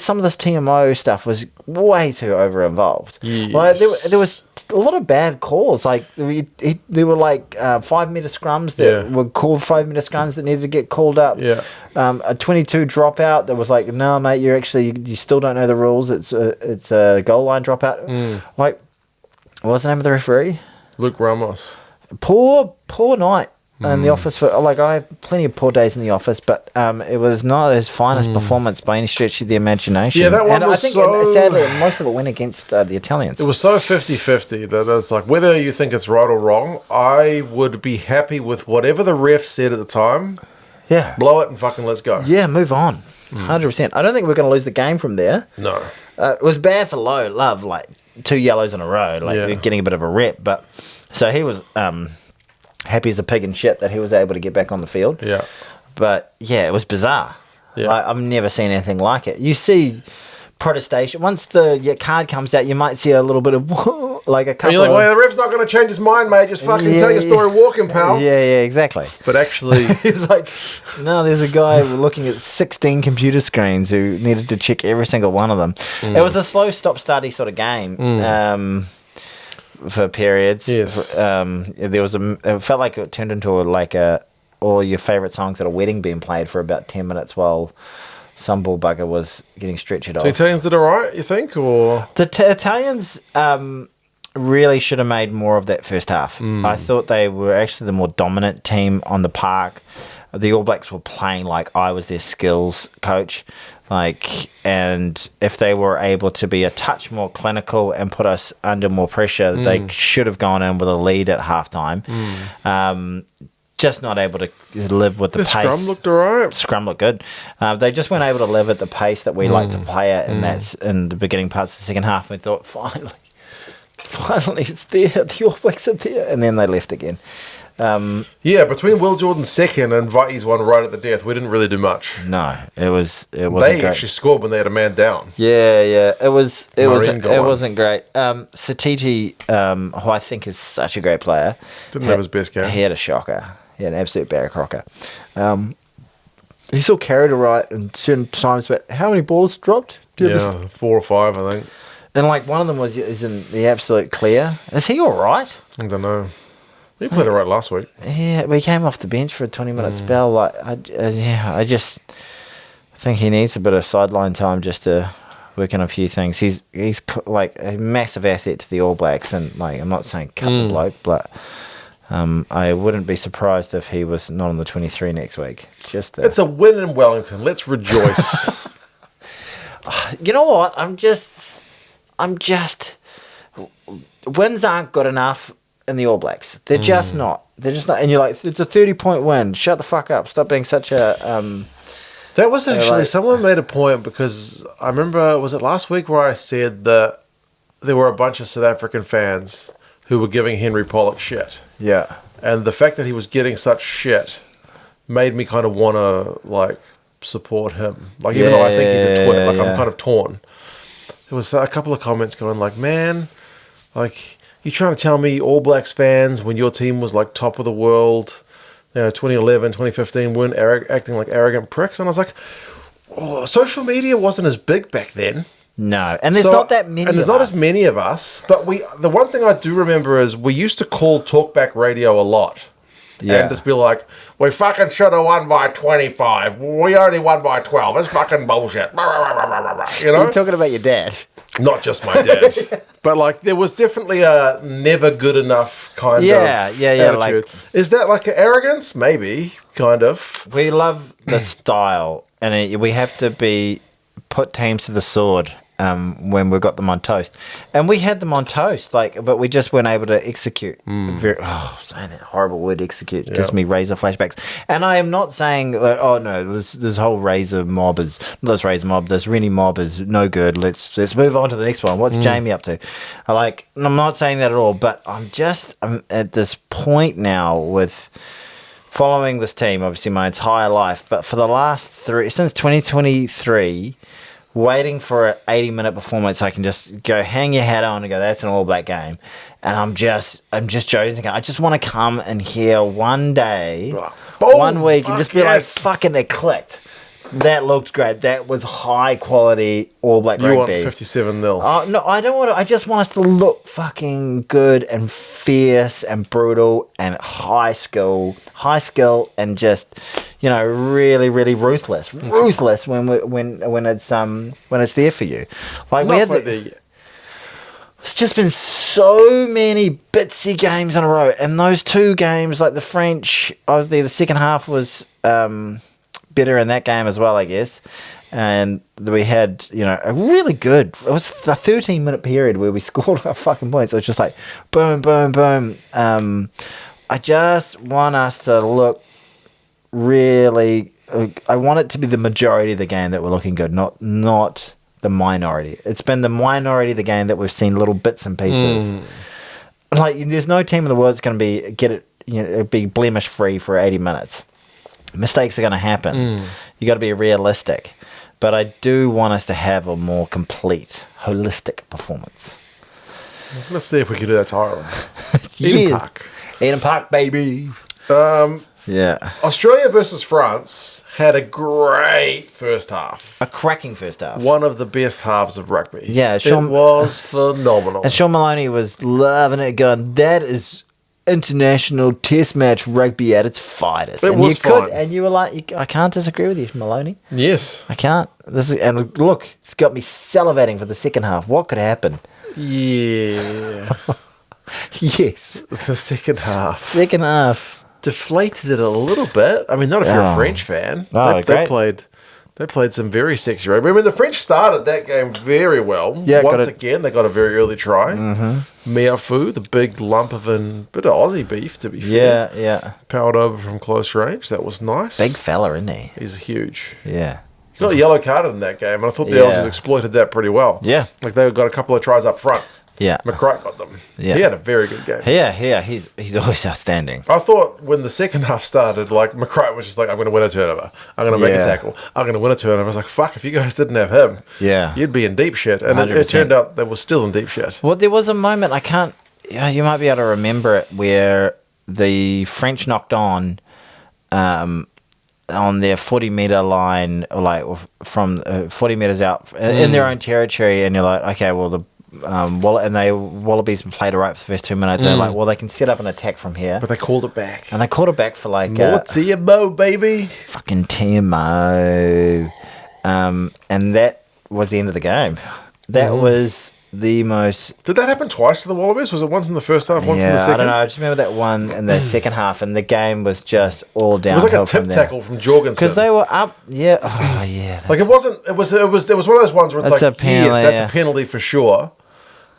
some of this TMO stuff was way too over involved. Yes. Like there was a lot of bad calls. Like there were like 5 meter scrums that were called 5 meter scrums that needed to get called up. Yeah. A 22 dropout that was like, no mate, you still don't know the rules. It's a goal line dropout. Like, what was the name of the referee? Luke Ramos. Poor night in the office. I have plenty of poor days in the office, but it was not his finest performance by any stretch of the imagination. Yeah, that one was sadly, most of it went against the Italians. It was so 50-50 that it's like, whether you think it's right or wrong, I would be happy with whatever the ref said at the time. Yeah. Blow it and fucking let's go. Yeah, move on. 100%. I don't think we're going to lose the game from there. No. It was bad for Love, like 2 yellows in a row, getting a bit of a rep. But so he was happy as a pig in shit that he was able to get back on the field. Yeah. But yeah, it was bizarre. Yeah. Like, I've never seen anything like it. You see protestation. Once your card comes out, you might see a little bit of like a couple. And you're like, well, the ref's not going to change his mind, mate. Just fucking tell your story walking, pal. Yeah, exactly. But actually, he's like, no, there's a guy looking at 16 computer screens who needed to check every single one of them. It was a slow stop-starty sort of game. For periods. Yes. It felt like it turned into all your favourite songs at a wedding being played for about 10 minutes while some bull bugger was getting stretched off. The Italians did all right, you think? Or the Italians really should have made more of that first half. I thought they were actually the more dominant team on the park. The All Blacks were playing like I was their skills coach. And if they were able to be a touch more clinical and put us under more pressure, they should have gone in with a lead at halftime. Just not able to live with the pace. Scrum looked all right. Scrum looked good. They just weren't able to live at the pace that we like to play at, and that's in the beginning parts of the second half. We thought, finally, it's there. The All Blacks are there. And then they left again. Between Will Jordan's second and Vai's one right at the death, we didn't really do much. No, it wasn't They great. actually scored when they had a man down. Yeah, it wasn't great. Satiti, who I think is such a great player, Didn't have his best game. He had a shocker. He had an absolute barrack rocker. He still carried it right in certain times, but how many balls dropped? 4 or 5, I think. And one of them is in the absolute clear. Is he all right? I don't know. He played all right last week. Yeah, but he came off the bench for a 20-minute spell. I just think he needs a bit of sideline time just to working on a few things. He's like a massive asset to the All Blacks, and like I'm not saying cut the bloke, but I wouldn't be surprised if he was not on the 23 next week. It's a win in Wellington. Let's rejoice. You know what? I'm just wins aren't good enough in the All Blacks. They're just not. They're just not. And you're like, it's a 30-point win. Shut the fuck up. Stop being such a. That was actually, someone made a point, because I remember, was it last week where I said that there were a bunch of South African fans who were giving Henry Pollock shit. Yeah. And the fact that he was getting such shit made me kind of want to, like, support him. Like, even though I think he's a twit, like, I'm kind of torn. There was a couple of comments going like, man, like, you trying to tell me All Blacks fans, when your team was, like, top of the world, 2011, 2015, weren't acting like arrogant pricks? And I was like, social media wasn't as big back then. No, and there's not that many. And there's not as many of us. But the one thing I do remember is we used to call talkback radio a lot. Yeah. And just be like, we fucking should have won by 25. We only won by 12. It's fucking bullshit. You know? You're talking about your dad. Not just my dad. But like, there was definitely a never good enough kind of attitude. Like, is that like arrogance? Maybe, kind of. We love the style, and we have to put teams to the sword when we've got them on toast. And we had them on toast, but we just weren't able to execute. Saying that horrible word, execute, gives me Razor flashbacks. And I am not saying that, oh no, this whole Razor mob this Rennie mob is no good. Let's move on to the next one. What's Jamie up to? I'm not saying that at all, but I'm at this point now with following this team, obviously my entire life, but for the last since 2023, waiting for an 80-minute performance, I can just go hang your hat on and go, that's an All Black game. And I'm just jonesing. I just want to come and hear one day, boom, 1 week, and just be like, fucking, it clicked. That looked great. That was high quality All Black rugby. You want 57-0. Oh, no, I don't want to. I just want us to look fucking good and fierce and brutal and high skill, and just, really, really ruthless. Ruthless when it's there for you. Like we had it's just been so many bitsy games in a row, and those two games, like the French, obviously the second half was better in that game as well, I guess. And we had, a really good, it was the 13-minute period where we scored our fucking points. It was just like, boom, boom, boom. I just want us to look really, I want it to be the majority of the game that we're looking good, not the minority. It's been the minority of the game that we've seen little bits and pieces. Like, there's no team in the world that's going to be blemish free for 80 minutes. Mistakes are going to happen. You got to be realistic. But I do want us to have a more complete, holistic performance. Let's see if we can do that tomorrow. Eden Park, baby. Australia versus France had a great first half. A cracking first half. One of the best halves of rugby. Yeah, it was phenomenal. And Sean Maloney was loving it, going, that is international test match rugby at its finest. It was fun. And you were like, I can't disagree with you, Maloney. Yes. I can't. And look, it's got me salivating for the second half. What could happen? Yeah. Yes. The second half. Second half. Deflated it a little bit. I mean, not if you're a French fan. They played some very sexy rugby. I mean, the French started that game very well. Yeah, Once again, they got a very early try. Miafu, the big lump of bit of Aussie beef, to be fair. Yeah. Powered over from close range. That was nice. Big fella, isn't he? He's huge. Yeah. He got a yellow carded in that game, and I thought the Aussies exploited that pretty well. Yeah. Like, they got a couple of tries up front. Yeah. McCright got them. Yeah. He had a very good game. Yeah. He's always outstanding. I thought when the second half started, like, McCright was just like, I'm going to win a turnover. I'm going to make a tackle. I'm going to win a turnover. I was like, fuck, if you guys didn't have him, you'd be in deep shit. And it turned out they were still in deep shit. Well, there was a moment, you might be able to remember it, where the French knocked on their 40-metre line, like from 40 metres out in their own territory, and you're like, okay, well, the Wallabies played it right for the first 2 minutes. They're like, well, they can set up an attack from here. But they called it back. And they called it back for like... More TMO, baby. Fucking TMO. And that was the end of the game. That was the most... Did that happen twice to the Wallabies? Was it once in the first half, once in the second? I don't know. I just remember that one in the second half, and the game was just all downhill. It was like a tip tackle from Jorgensen. Because they were up, yeah. Like it was one of those ones where it's like, that's a penalty for sure.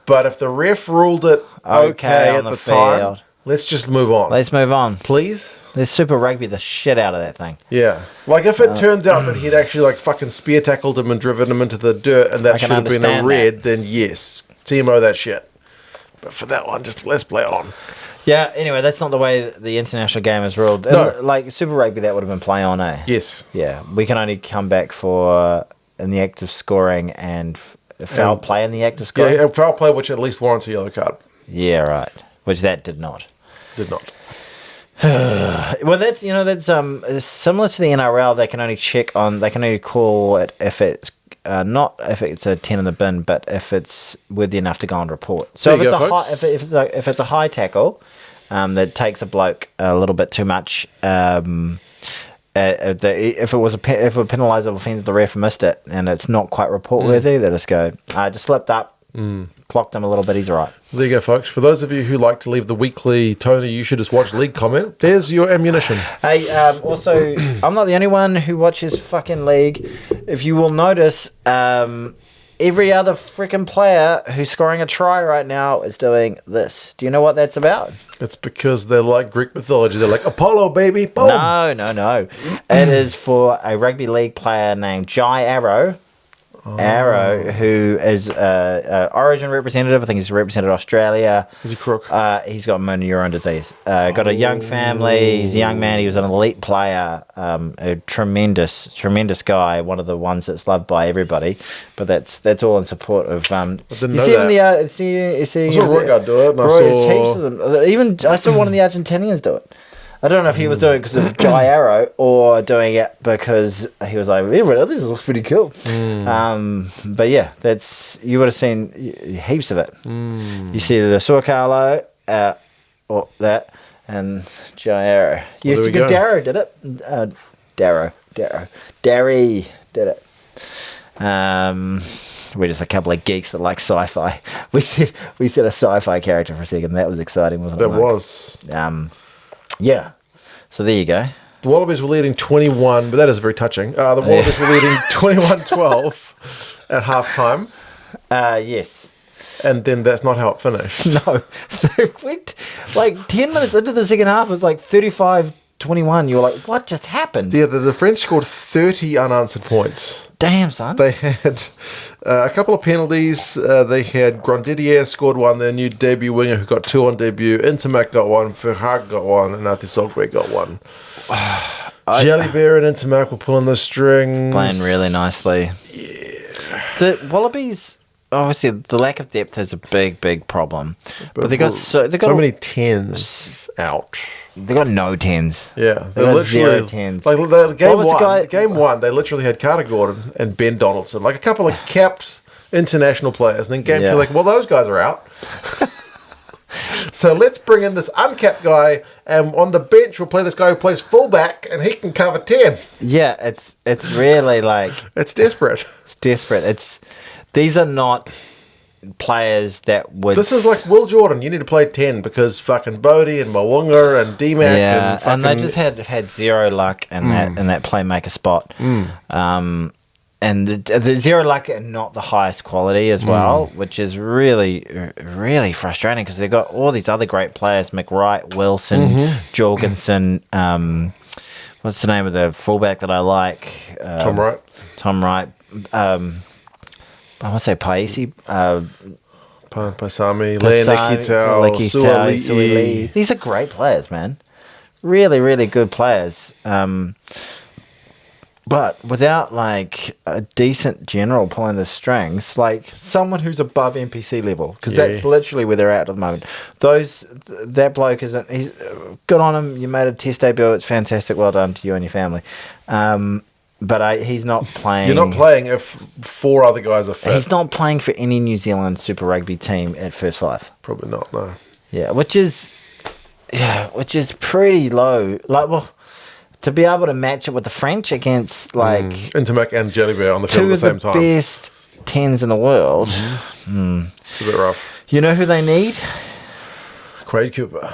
But if the ref ruled it okay at the time, let's just move on. Let's move on. Please? Let's Super Rugby the shit out of that thing. Yeah. Like if it turned out that he'd actually like fucking spear tackled him and driven him into the dirt and that should have been a red, then yes, TMO that shit. But for that one, just let's play on. Yeah, anyway, that's not the way the international game is ruled. No. Like Super Rugby, that would have been play on, eh? Yes. Yeah, we can only come back for in the act of scoring and foul play in the act of scoring. Yeah, foul play which at least warrants a yellow card. Yeah, right. Which that did not. Did not. Well, that's similar to the NRL. They can only call it if it's not if it's a 10 in the bin, but if it's worthy enough to go on report. So if it's a high tackle that takes a bloke a little bit too much, if it was a penalisable offence, the ref missed it and it's not quite report worthy, they just go, just slipped up. Clocked him a little bit, he's all right. There you go, folks. For those of you who like to leave the weekly Tony, you should just watch League comment. There's your ammunition. Hey, also, I'm not the only one who watches fucking League. If you will notice, every other freaking player who's scoring a try right now is doing this. Do you know what that's about? It's because they're like Greek mythology. They're like, Apollo, baby, boom. No. It is for a rugby league player named Jai Arrow. Arrow, who is Origin representative. I think he's represented Australia. Is he crook? He's got motor neuron disease. Got a young family. He's a young man. He was an elite player. A tremendous guy. One of the ones that's loved by everybody. But that's all in support of. I didn't know that. I saw Roy do it. Heaps of them. Even I saw one of the Argentinians do it. I don't know if he was doing it because of Jai Arrow or doing it because he was like, this looks pretty cool. But yeah, you would have seen heaps of it. You see the Suakalo, or that, and Jai Arrow. Darrow did it. Darry did it. We're just a couple of geeks that like sci-fi. We said a sci-fi character for a second. That was exciting, wasn't it? That was. Yeah. So there you go. The Wallabies were leading 21, but that is very touching. The Wallabies were leading 21-12 at halftime. Yes. And then that's not how it finished. No. So it went like 10 minutes into the second half, it was like 35-21. You were like, what just happened? Yeah, the French scored 30 unanswered points. Damn, son. They had a couple of penalties. They had Grandidier scored one, their new debut winger who got 2 on debut. Intermac got 1, Verhaag got 1, and Ati Sogbe got 1. Jelly Bear and Intermac were pulling the strings. Playing really nicely. Yeah. The Wallabies, obviously, the lack of depth is a big problem. But they got so many 10s out. They got no 10s. Yeah, they got 0 10s. Like game one, they literally had Carter Gordon and Ben Donaldson, like a couple of capped international players. And then game two, like, well, those guys are out. So let's bring in this uncapped guy, and on the bench we'll play this guy who plays fullback, and he can cover 10. Yeah, it's really like it's desperate. It's desperate. These are not players that would. This is like Will Jordan. You need to play 10 because fucking Bodie and Mwanga and D-Mac and they just had zero luck in that playmaker spot. And the zero luck and not the highest quality as well, which is really, really frustrating because they've got all these other great players: McWright, Wilson, Jorgensen. What's the name of the fullback that I like? Tom Wright. I want to say Paisi. Paisami, Lekitau, Suali. These are great players, man. Really, really good players. But without like a decent general pulling the strings, like someone who's above NPC level, because that's literally where they're at the moment. That bloke isn't. He's good on him. You made a test debut. It's fantastic. Well done to you and your family. But he's not playing. You're not playing if 4 other guys are fit. He's not playing for any New Zealand Super Rugby team at first 5. Probably not. No. Yeah, which is pretty low. Like, well, to be able to match it with the French against like Intermac and Jelly Bear on the field at the same time. tens in the world. It's a bit rough. You know who they need? Quade Cooper.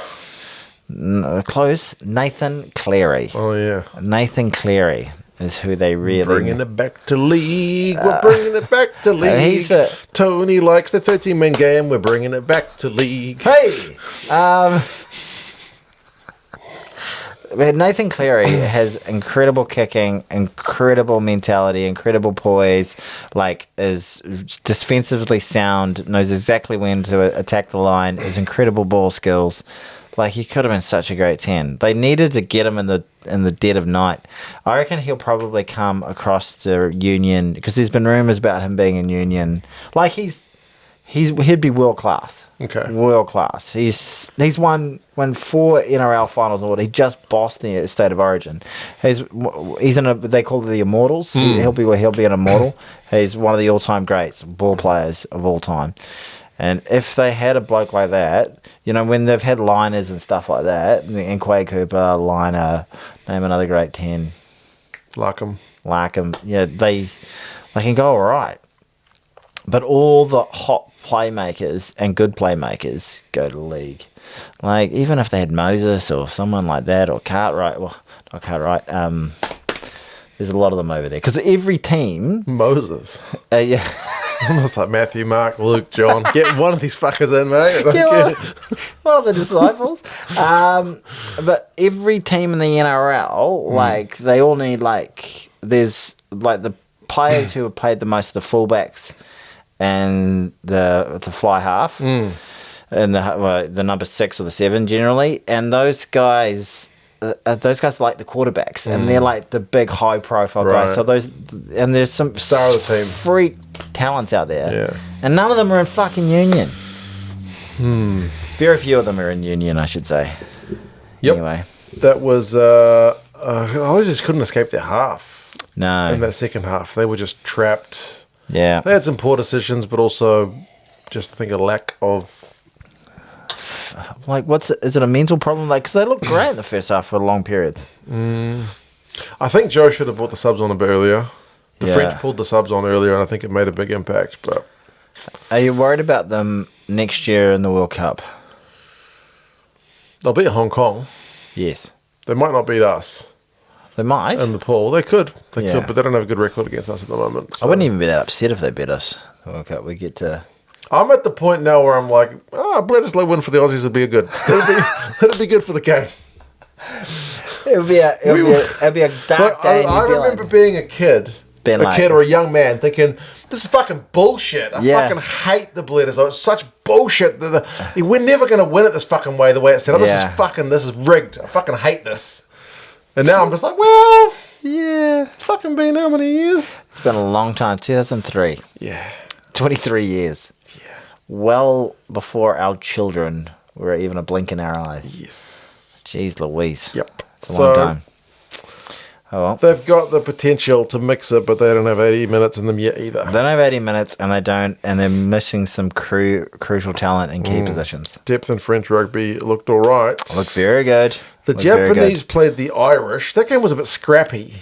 Close. Nathan Cleary. Oh, yeah. Nathan Cleary is who they really... Bringing it back to league. We're bringing it back to league. Tony likes the 13-man game. We're bringing it back to league. Hey! Nathan Cleary has incredible kicking, incredible mentality, incredible poise, like is defensively sound, knows exactly when to attack the line, has incredible ball skills. Like, he could have been such a great 10. They needed to get him in the dead of night. I reckon he'll probably come across the Union, because there's been rumours about him being in Union. Like, he'd be world class. Okay. World class. He's won 4 NRL finals in order. He just bossed the State of Origin. He's in they call it the Immortals. He'll be an immortal. He's one of the all-time greats, ball players of all time. And if they had a bloke like that, you know, when they've had liners and stuff like that, and Quade Cooper, liner, name another great 10. Larkham. Yeah, they can go all right. But all the hot playmakers and good playmakers go to the league. Like, even if they had Moses or someone like that, or Cartwright, well, not Cartwright, there's a lot of them over there. Because every team... Moses. Yeah. Almost like Matthew, Mark, Luke, John. Get one of these fuckers in, mate. One of the disciples. But every team in the NRL, like, they all need, like... There's, like, the players who have played the most of the fullbacks and the fly half, and the number 6 or the 7 generally, and those guys are like the quarterbacks, and they're like the big high profile guys. So there's some star of the team, freak talents out there, and none of them are in fucking Union. Very few of them are in Union, I should say. Yep. Anyway, that was I just couldn't escape their half. No, in that second half, they were just trapped. Yeah. They had some poor decisions, but also just, I think, a lack of... Like, is it a mental problem? Like, because they looked great in the first half for a long period. I think Joe should have brought the subs on a bit earlier. The French pulled the subs on earlier, and I think it made a big impact. But are you worried about them next year in the World Cup? They'll beat Hong Kong. Yes. They might not beat us. They might. In the pool. They could, but they don't have a good record against us at the moment. So. I wouldn't even be that upset if they beat us. Okay, we get to... I'm at the point now where I'm like, Bledisloe win for the Aussies would be good. It'd be good for the game. It'd be a dark day in New I remember being a kid, or a young man, thinking, this is fucking bullshit. I fucking hate the Bledisloe. It's such bullshit. We're never going to win it this fucking way, the way it's set up. This is rigged. I fucking hate this. And now I'm just like, well, it's fucking been how many years? It's been a long time. 2003. Yeah. 23 years. Yeah. Well before our children were even a blink in our eye. Yes. Jeez Louise. Yep. It's a long time. Oh well. They've got the potential to mix it, but they don't have 80 minutes in them yet either. They don't have 80 minutes, and they're missing some crucial talent in key positions. Depth in French rugby looked all right. Looked very good. The Japanese played the Irish. That game was a bit scrappy.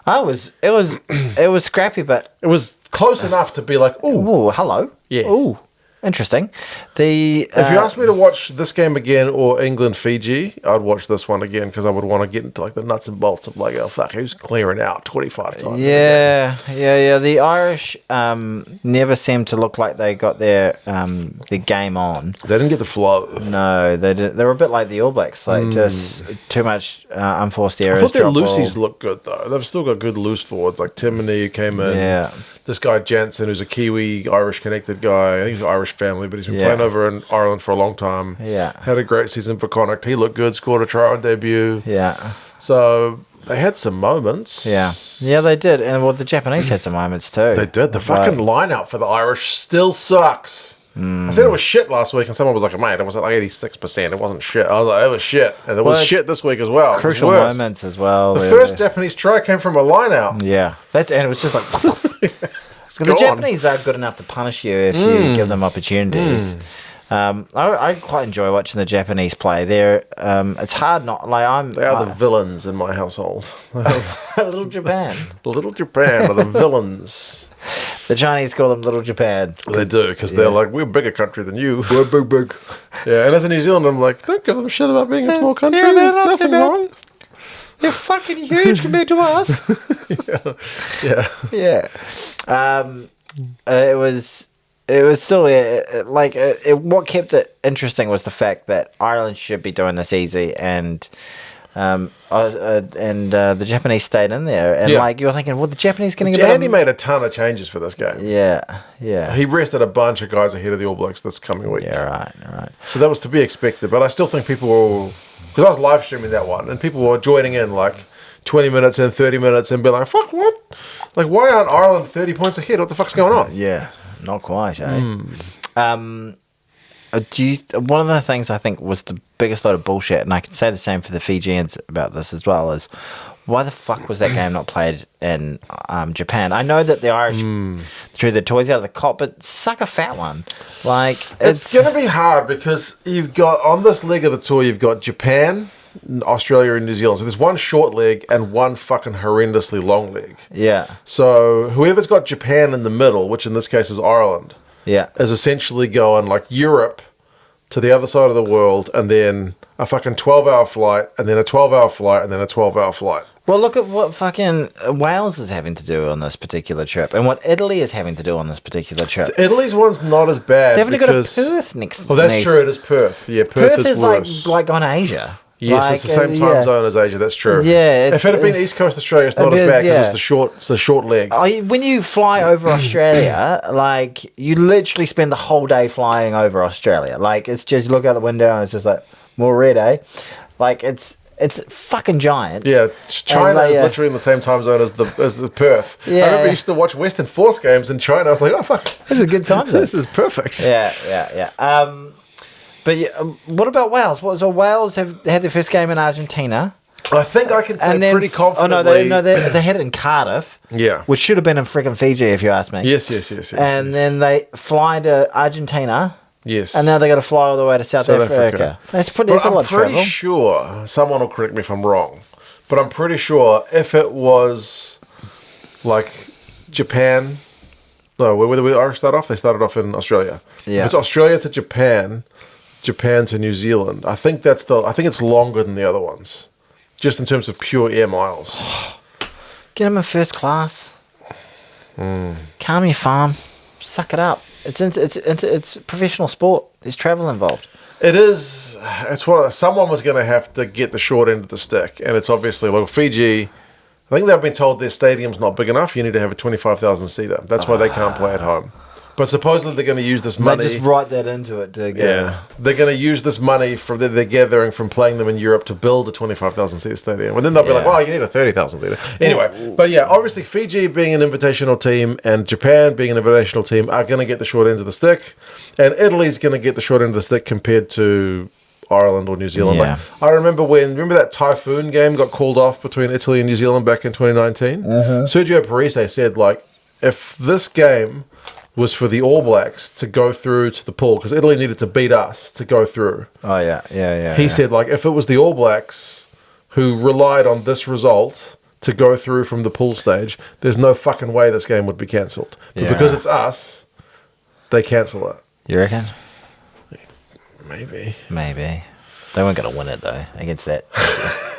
It was scrappy, but it was close enough to be like, ooh, hello, yeah, ooh. Interesting. If you asked me to watch this game again or England-Fiji, I'd watch this one again because I would want to get into like the nuts and bolts of like, oh fuck, who's clearing out 25 times? Yeah. The Irish never seemed to look like they got their game on. They didn't get the flow. No, they didn't. They were a bit like the All Blacks, like just too much unforced errors. I thought their loosies look good though. They've still got good loose forwards, like Timoney who came in. Yeah. This guy Jansen, who's a Kiwi Irish connected guy. I think he's an Irish family, but he's been playing over in Ireland for a long time. Yeah. Had a great season for Connacht. He looked good, scored a try on debut. Yeah. So they had some moments. Yeah. Yeah, they did. And the Japanese had some moments too. They did. The fucking line out for the Irish still sucks. I said it was shit last week, and someone was like, mate, it was at like 86%. It wasn't shit. I was like, it was shit. And it was shit this week as well. Crucial moments as well. The first Japanese try came from a line out. Yeah. And it was just like... the Japanese are good enough to punish you if you give them opportunities. I quite enjoy watching the Japanese play. It's hard not... They are the villains in my household. Little Japan. Little Japan are the villains. The Chinese call them Little Japan. They do, because they're like, we're a bigger country than you. We're big. Yeah, and as a New Zealander, I'm like, don't give them shit about being a small country. Yeah, There's nothing wrong. They're fucking huge compared to us. Yeah. It was still what kept it interesting was the fact that Ireland should be doing this easy, and the Japanese stayed in there, and you're thinking, well, the Japanese going to get. Andy made a ton of changes for this game. Yeah. He rested a bunch of guys ahead of the All Blacks this coming week. Yeah, right. So that was to be expected, but I still think people were, because I was live streaming that one, and people were joining in 20 minutes and 30 minutes and be like, fuck, what? Like, why aren't Ireland 30 points ahead? What the fuck's going on? Yeah, not quite, eh? One of the things I think was the biggest load of bullshit, and I can say the same for the Fijians about this as well, is why the fuck was that game not played in Japan? I know that the Irish threw the toys out of the cot, but suck a fat one. It's going to be hard because you've got, on this leg of the tour, you've got Japan, Australia and New Zealand. So there's one short leg and one fucking horrendously long leg. Yeah. So whoever's got Japan in the middle, which in this case is Ireland, is essentially going Europe to the other side of the world, and then a fucking 12-hour flight, and then a 12-hour flight, and then a 12-hour flight. Well, look at what fucking Wales is having to do on this particular trip, and what Italy is having to do on this particular trip. So Italy's one's not as bad. They've only got a Perth next. Oh, that's true. It is Perth. Yeah, Perth is worse. like going to Asia. Yes, it's the same time zone as Asia. That's true. Yeah, if it had been East Coast Australia, it's not as bad because it's the short leg. When you fly over Australia, you literally spend the whole day flying over Australia. It's just, you look out the window and it's just more red, eh? It's fucking giant. Yeah, China is literally in the same time zone as the Perth. Yeah. I remember I used to watch Western Force games in China. I was like, oh fuck, this is a good time zone. This is perfect. Yeah. But what about Wales? So Wales have had their first game in Argentina. I think I can say pretty confidently. They had it in Cardiff. Yeah. Which should have been in friggin' Fiji, if you ask me. Yes. And then they fly to Argentina. Yes. And now they got to fly all the way to South Africa. That's a lot of travel. I'm pretty sure, someone will correct me if I'm wrong, but I'm pretty sure if it was Japan, where did the Irish start off? They started off in Australia. Yeah. If it's Australia to Japan to New Zealand, I think it's longer than the other ones, just in terms of pure air miles. Get them in first class. Calm your farm. Suck it up. It's professional sport. There's travel involved. It is. It's what someone was going to have to get the short end of the stick, and it's obviously Fiji. I think they've been told their stadium's not big enough. You need to have a 25,000 seater. That's why they can't play at home. But supposedly they're going to use this money. They just write that into it. They're going to use this money from they're gathering from playing them in Europe to build a 25,000 seat stadium. And then they'll be like, well, you need a 30,000 seater. Anyway, but obviously Fiji being an invitational team and Japan being an invitational team are going to get the short end of the stick. And Italy's going to get the short end of the stick compared to Ireland or New Zealand. Yeah. I remember that typhoon game got called off between Italy and New Zealand back in 2019? Sergio Parise said, if this game was for the All Blacks to go through to the pool, because Italy needed to beat us to go through. Oh, yeah. He said, if it was the All Blacks who relied on this result to go through from the pool stage, there's no fucking way this game would be cancelled. But because it's us, they cancel it. You reckon? Maybe. They weren't going to win it, though, against that.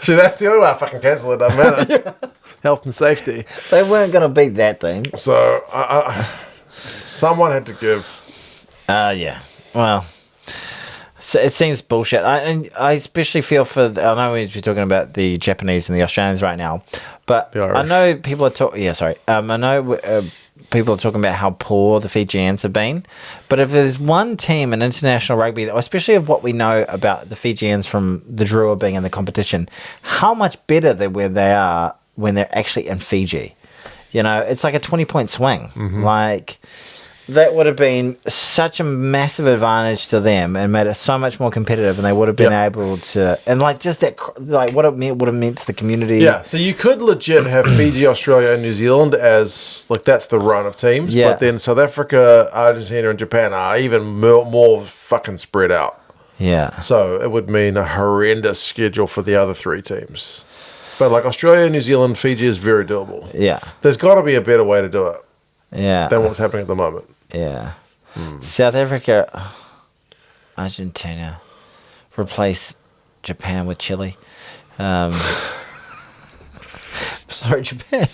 See, that's the only way I fucking cancel it. Doesn't matter. Health and safety. They weren't going to beat that thing. So, someone had to give. Yeah. Well, so it seems bullshit. I especially feel for. I know we're talking about the Japanese and the Australians right now, but I know people are talking. Yeah, sorry. I know people are talking about how poor the Fijians have been, but if there's one team in international rugby, especially of what we know about the Fijians from the Drua being in the competition, how much better they are when they're actually in Fiji. It's like a 20-point swing. That would have been such a massive advantage to them and made it so much more competitive, and they would have been able to, and just that, what it would have meant to the community. Yeah, so you could legit have Fiji, Australia, and New Zealand as that's the run of teams. Yeah. But then South Africa, Argentina, and Japan are even more fucking spread out. Yeah. So it would mean a horrendous schedule for the other three teams. But Australia, New Zealand, Fiji is very doable. Yeah. There's got to be a better way to do it. Yeah. than what's happening at the moment. Yeah. South Africa, Argentina, replace Japan with Chile. Sorry, Japan.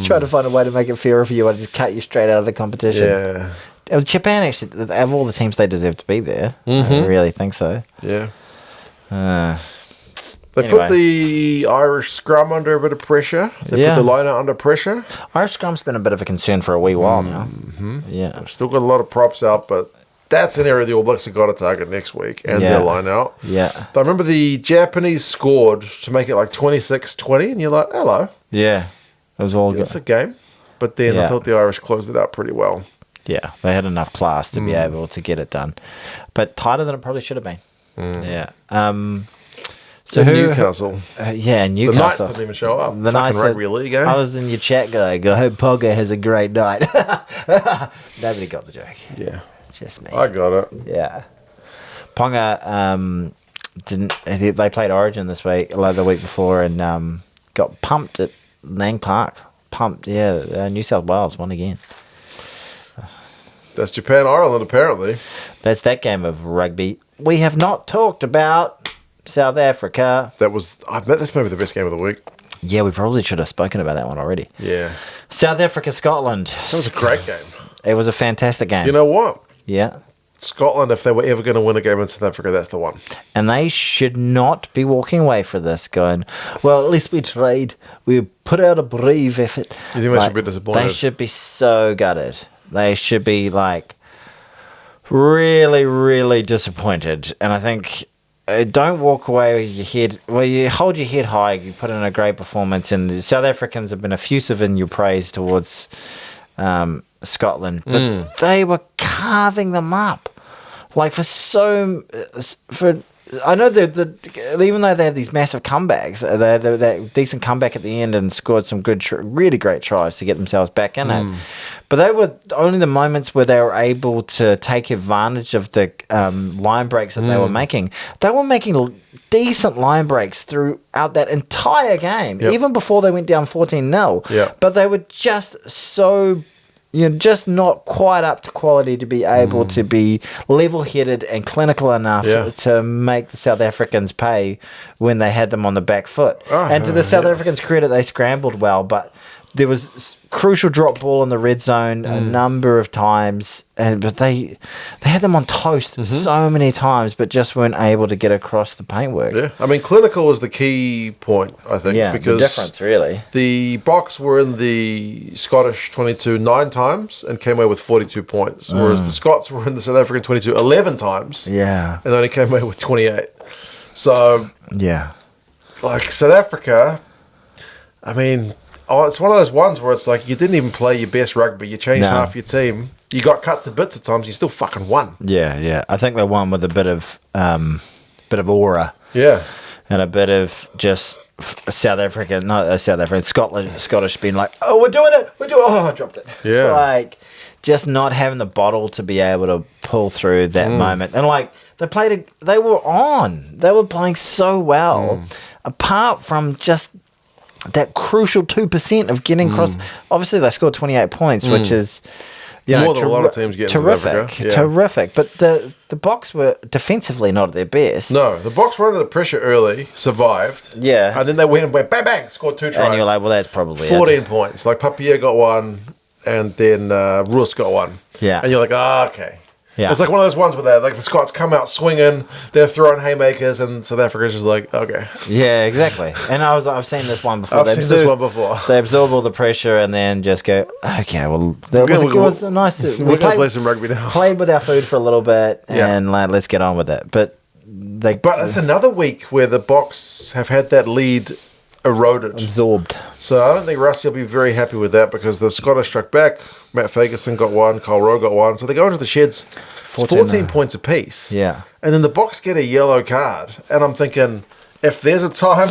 Trying to find a way to make it fairer for you. I just cut you straight out of the competition. Yeah. Japan, actually, of all the teams, they deserve to be there. I really think so. Yeah. They Anyway. put the Irish scrum under a bit of pressure. They put the line out under pressure. Irish scrum's been a bit of a concern for a wee while now. Yeah. They've still got a lot of props out, but that's an area the All Blacks have got to target next week and their line out. Yeah. I remember the Japanese scored to make it like 26-20, and you're like, hello. Yeah. It was all good. It's a game. But then I thought the Irish closed it out pretty well. Yeah. They had enough class to be able to get it done. But tighter than it probably should have been. Yeah. So Newcastle. Newcastle. The Knights didn't even show up. The Knights Rugby League, eh? I was in your chat going, I hope Pogga has a great night. Nobody got the joke. Yeah. Just me. I got it. Yeah. Ponga didn't. They played Origin this week, like the week before, and got pumped at Lang Park. Pumped, New South Wales won again. That's Japan, Ireland, apparently. That's that game of rugby. We have not talked about South Africa. I bet that's maybe the best game of the week. Yeah, we probably should have spoken about that one already. Yeah. South Africa, Scotland. That was a great game. It was a fantastic game. You know what? Yeah. Scotland, if they were ever going to win a game in South Africa, that's the one. And they should not be walking away from this going, well, at least we tried. We put out a brave effort. You think they should be disappointed? They should be so gutted. They should be like really, really disappointed. And I think don't walk away with your head. Well, you hold your head high. You put in a great performance. And the South Africans have been effusive in your praise towards Scotland. But they were carving them up. Like I know that even though they had these massive comebacks, they that decent comeback at the end and scored some good, really great tries to get themselves back in it. But they were only the moments where they were able to take advantage of the line breaks that they were making. They were making decent line breaks throughout that entire game, even before they went down 14-0. Yep. But they were just so... just not quite up to quality to be able to be level-headed and clinical enough to make the South Africans pay when they had them on the back foot. And to the South Africans' credit, they scrambled well, but there was crucial drop ball in the red zone a number of times, but they had them on toast so many times, but just weren't able to get across the paintwork. Yeah, I mean, clinical is the key point, I think. Yeah, because the difference, really. The Boks were in the Scottish 22 9 times and came away with 42 points, whereas the Scots were in the South African 22 11 times and only came away with 28. So, like South Africa, I mean... it's one of those ones where it's like you didn't even play your best rugby. You changed half your team. You got cut to bits at times. You still fucking won. Yeah. I think they won with a bit of aura. Yeah. And a bit of just Scottish being like, oh, we're doing it. Oh, I dropped it. Yeah. Like, just not having the bottle to be able to pull through that moment. And like, they were playing so well, apart from just that crucial 2% of getting across. Obviously, they scored 28 points, which is more than a lot of teams get. Terrific. But the Boks were defensively not at their best. No, the Boks were under the pressure early, survived. Yeah, and then they went bang bang, scored 2 tries. And you're like, well, that's probably 14 points. Like Papier got 1, and then Roos got 1. Yeah, and you're like, okay. Yeah. It's like one of those ones where the Scots come out swinging, they're throwing haymakers, and South Africa's just like, okay. Yeah, exactly. And I've seen this one before. I've seen this one before. They absorb all the pressure and then just go, okay, well, it was nice. We're going to play some rugby now. Played with our food for a little bit, and let's get on with it. But it's another week where the Boks have had that lead eroded. Absorbed. So I don't think Rusty will be very happy with that because the Scottish struck back. Matt Ferguson got 1. Kyle Rowe got 1. So they go into the sheds 14 points apiece. Yeah. And then the Boks get a yellow card. And I'm thinking, if there's a time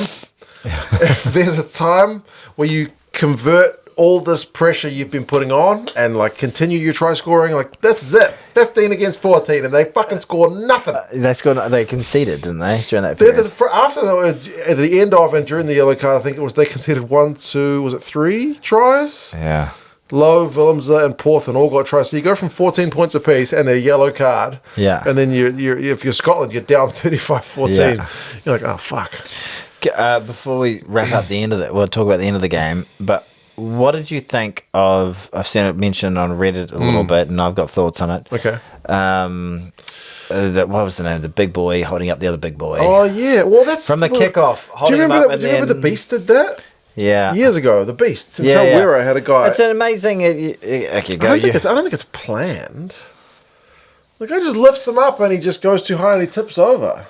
where you convert all this pressure you've been putting on and like continue your try scoring, like this is it. 15 against 14 and they fucking score nothing. They conceded, didn't they, during that period? At the end of and during the yellow card, I think they conceded 1, 2, was it 3 tries? Yeah. Lowe, Willemse, and Porthen all got tries. So you go from 14 points apiece and a yellow card. Yeah. And then if you're Scotland, you're down 35-14. Yeah. You're like, oh, fuck. Before we wrap up the end of it, we'll talk about the end of the game. But what did you think of? I've seen it mentioned on Reddit a little bit, and I've got thoughts on it. Okay. What was the name? The big boy holding up the other big boy. Oh, yeah. Well, that's... From the kickoff. Do you remember the Beast did that? Yeah. Years ago, the Beast. Since Wera had a guy... It's an amazing... Okay, I don't think it's planned. The guy just lifts him up and he just goes too high and he tips over.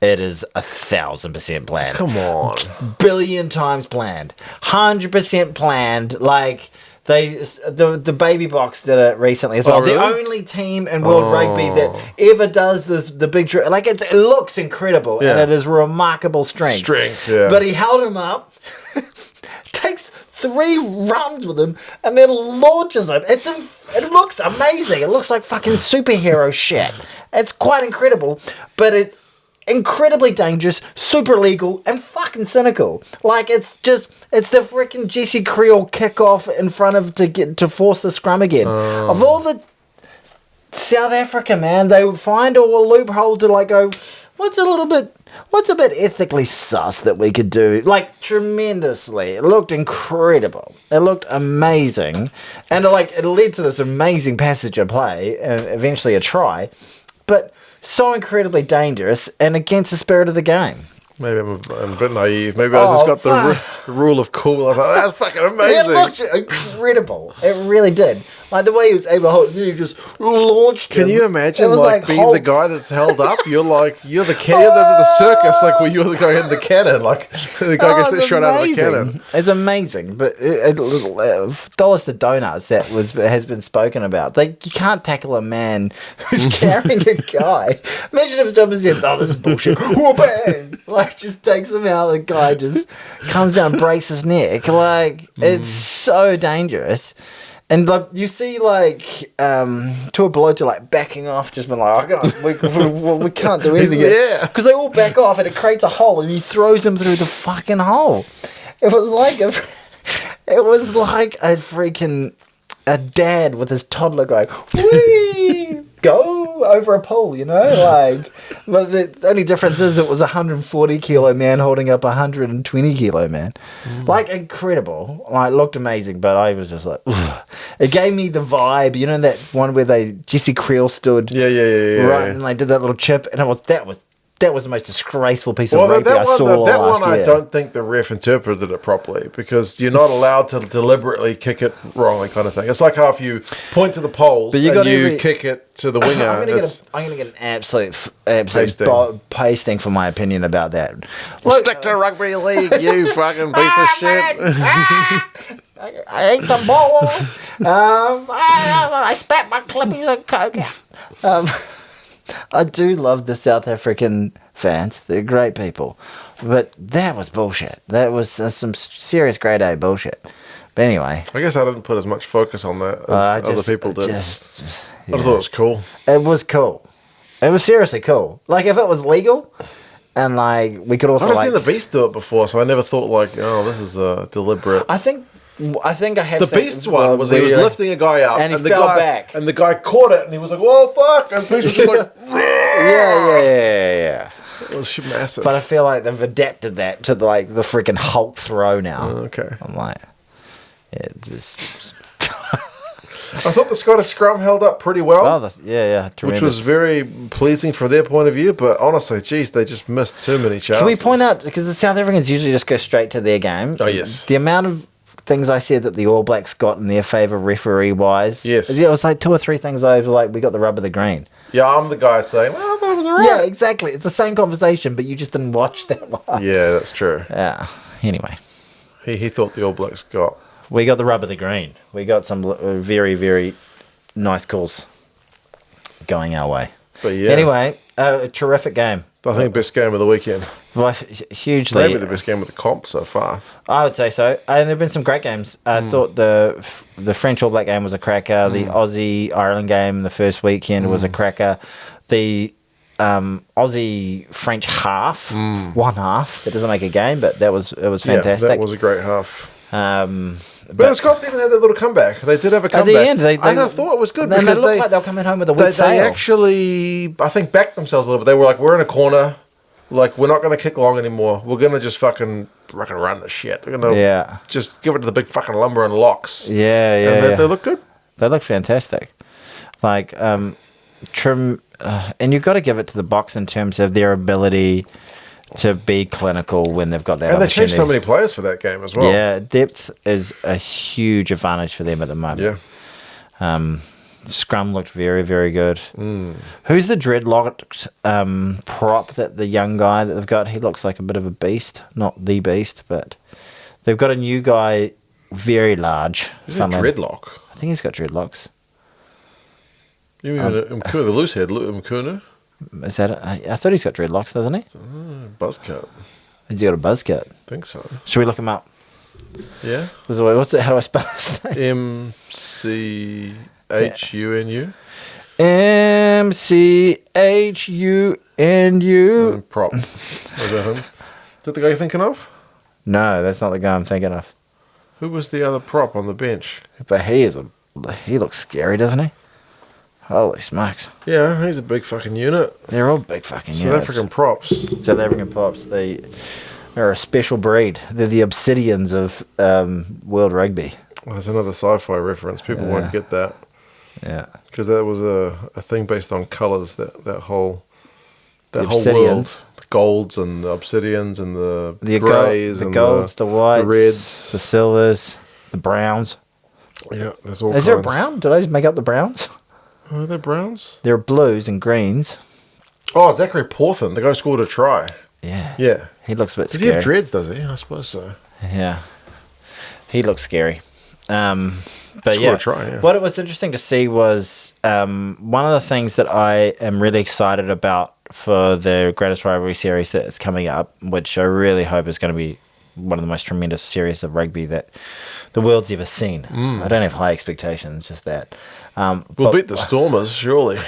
It is 1,000% planned. Come on. Billion times planned. 100% planned. Like... The Baby Boks did it recently as well. Oh, really? The only team in World Rugby that ever does this, the big... Like, it looks incredible, and it is remarkable strength. But he held him up, takes 3 runs with him, and then launches him. It looks amazing. It looks like fucking superhero shit. It's quite incredible, but incredibly dangerous, super legal, and fucking cynical. Like, it's the freaking Jesse Creel kickoff in front of to force the scrum again. Of all the South Africa, man, they would find a loophole to like go, what's a bit ethically sus that we could do? Like, tremendously. It looked incredible. It looked amazing. And it led to this amazing passage of play and eventually a try. But so incredibly dangerous and against the spirit of the game. Maybe I'm a bit naive. Maybe I just got the rule of cool. I was like, that's fucking amazing. It looked incredible. It really did. Like the way he was able to hold it, he just launched him. Can you imagine being the guy that's held up? You're the circus, like where you're the guy in the cannon, like the guy gets shot out of the cannon. It's amazing, but dollars to donuts has been spoken about. You can't tackle a man who's carrying a guy. Imagine if someone said, "Oh, this is bullshit," bang! Just takes him out. The guy just comes down, and breaks his neck. It's so dangerous. And you see, to a bloke to backing off, just been like, we can't do anything. Because they all back off, and it creates a hole, and he throws him through the fucking hole. It was like a freaking dad with his toddler going, whee, go over a pool, But the only difference is it was a 140 kilo man holding up a 120 kilo man. Incredible. It looked amazing, but I was just like, ugh. It gave me the vibe, that one where Jesse Creel stood right, and they did that little chip, and that was the most disgraceful piece of rugby I saw last year. That one, I don't think the ref interpreted it properly, because you're not allowed to deliberately kick it wrongly, kind of thing. It's like how if you point to the poles and you kick it to the winger. I'm going to get an absolute pasting for my opinion about that. Stick to rugby league, you fucking piece of shit. I ate some balls. I spat my clippies of coke out. I do love the South African fans. They're great people. But that was bullshit. That was some serious grade A bullshit. But anyway. I guess I didn't put as much focus on that as other people did. I just thought it was cool. It was cool. It was seriously cool. If it was legal, and we could also I've seen the Beast do it before, so I never thought this is deliberate. I think I have the Beast's one was he was lifting a guy up and he fell back, and the guy caught it and he was like, "Whoa, fuck!" And the Beast was just like, yeah. It was massive. But I feel like they've adapted that to the freaking Hulk throw now. Okay, I'm it was. I thought the Scottish scrum held up pretty well. Tremendous. Which was very pleasing from their point of view. But honestly, geez, they just missed too many chances. Can we point out, because the South Africans usually just go straight to their game? Oh yes. The amount of things I said that the All Blacks got in their favour referee-wise. Yes. It was 2 or 3 things over, we got the rub of the green. Yeah, I'm the guy saying, well, that was alright. Yeah, exactly. It's the same conversation, but you just didn't watch that one. Yeah, that's true. Yeah. Anyway. He thought the All Blacks got... We got the rub of the green. We got some very, very nice calls going our way. But yeah. Anyway, a terrific game. I think best game of the weekend. Well, hugely. Maybe the best game of the comp so far. I would say so. And there have been some great games. I thought the French All Black game was a cracker. The Aussie Ireland game the first weekend was a cracker. The Aussie French half, one half. That doesn't make a game, but it was fantastic. Yeah, that was a great half. But the Scots even had that little comeback. They did have a comeback. At the end, and I thought it was good because because they looked like they were coming home with a weak they sail. actually, I think, backed themselves a little bit. They were like, we're in a corner. Like, we're not going to kick long anymore. We're going to just fucking run the shit. We're going to just give it to the big fucking lumber and locks. Yeah. And they look good. They look fantastic. Like, Trim, and you've got to give it to the Boks in terms of their ability to be clinical when they've got that And they opportunity. changed so many players for that game as well. Yeah, depth is a huge advantage for them at the moment. Yeah. Scrum looked very, very good. Who's the dreadlocked prop that the young guy that they've got? He looks like a bit of a beast. Not the beast, but they've got a new guy, very large. Is it dreadlock? I think he's got dreadlocks. You mean the loose head, Mkuna? Is that it? I thought he's got dreadlocks, doesn't he? Buzz cut. Has he got a buzz cut? I think so. Should we look him up? Yeah. What's it? How do I spell his name? MCHUNU. MCHUNU. Prop. Was that him? Is that the guy you're thinking of? No, that's not the guy I'm thinking of. Who was the other prop on the bench? But he looks scary, doesn't he? Holy smokes. Yeah, he's a big fucking unit. They're all big fucking South units. African props. South African props. They're a special breed. They're the obsidians of world rugby. Well, there's another sci-fi reference. People won't get that. Yeah. Because that was a thing based on colours, that whole Obsidians. world. The golds and the obsidians and the greys the and golds, the whites, the reds. the silvers, the browns. Yeah, there's all Is kinds. there a brown? Did I just make up the browns? Are they browns? There are blues and greens. Oh, Zachary Porthen, the guy who scored a try. Yeah. Yeah. He looks a bit Does scary. he have dreads, does he? I suppose so. Yeah. He looks scary. But Scored yeah. a try, yeah. What was interesting to see was one of the things that I am really excited about for the Greatest Rivalry series that is coming up, which I really hope is going to be one of the most tremendous series of rugby that the world's ever seen. I don't have high expectations, just that. We'll beat the Stormers, surely.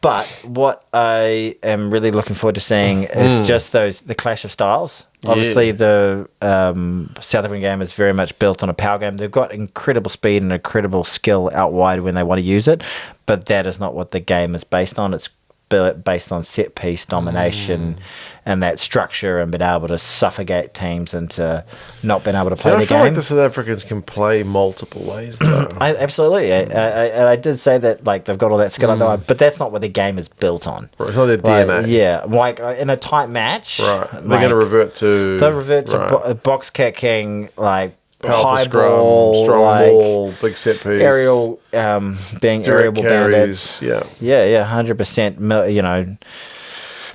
But what I am really looking forward to seeing is just the clash of styles. Obviously, the South African game is very much built on a power game. They've got incredible speed and incredible skill out wide when they want to use it, but that is not what the game is based on. It's based on set piece domination and that structure and being able to suffocate teams into not being able to play the I feel game. like the South Africans can play multiple ways, though. Absolutely. I did say that like they've got all that skill, but that's not what the game is built on. Right, it's not their DNA. Yeah, like in a tight match, Right. They're going to revert to... They'll revert to box kicking, like powerful high scrum, ball, strong like ball, big set piece. aerial, being aerial direct bandits. carries. Yeah. Yeah, 100%, you know,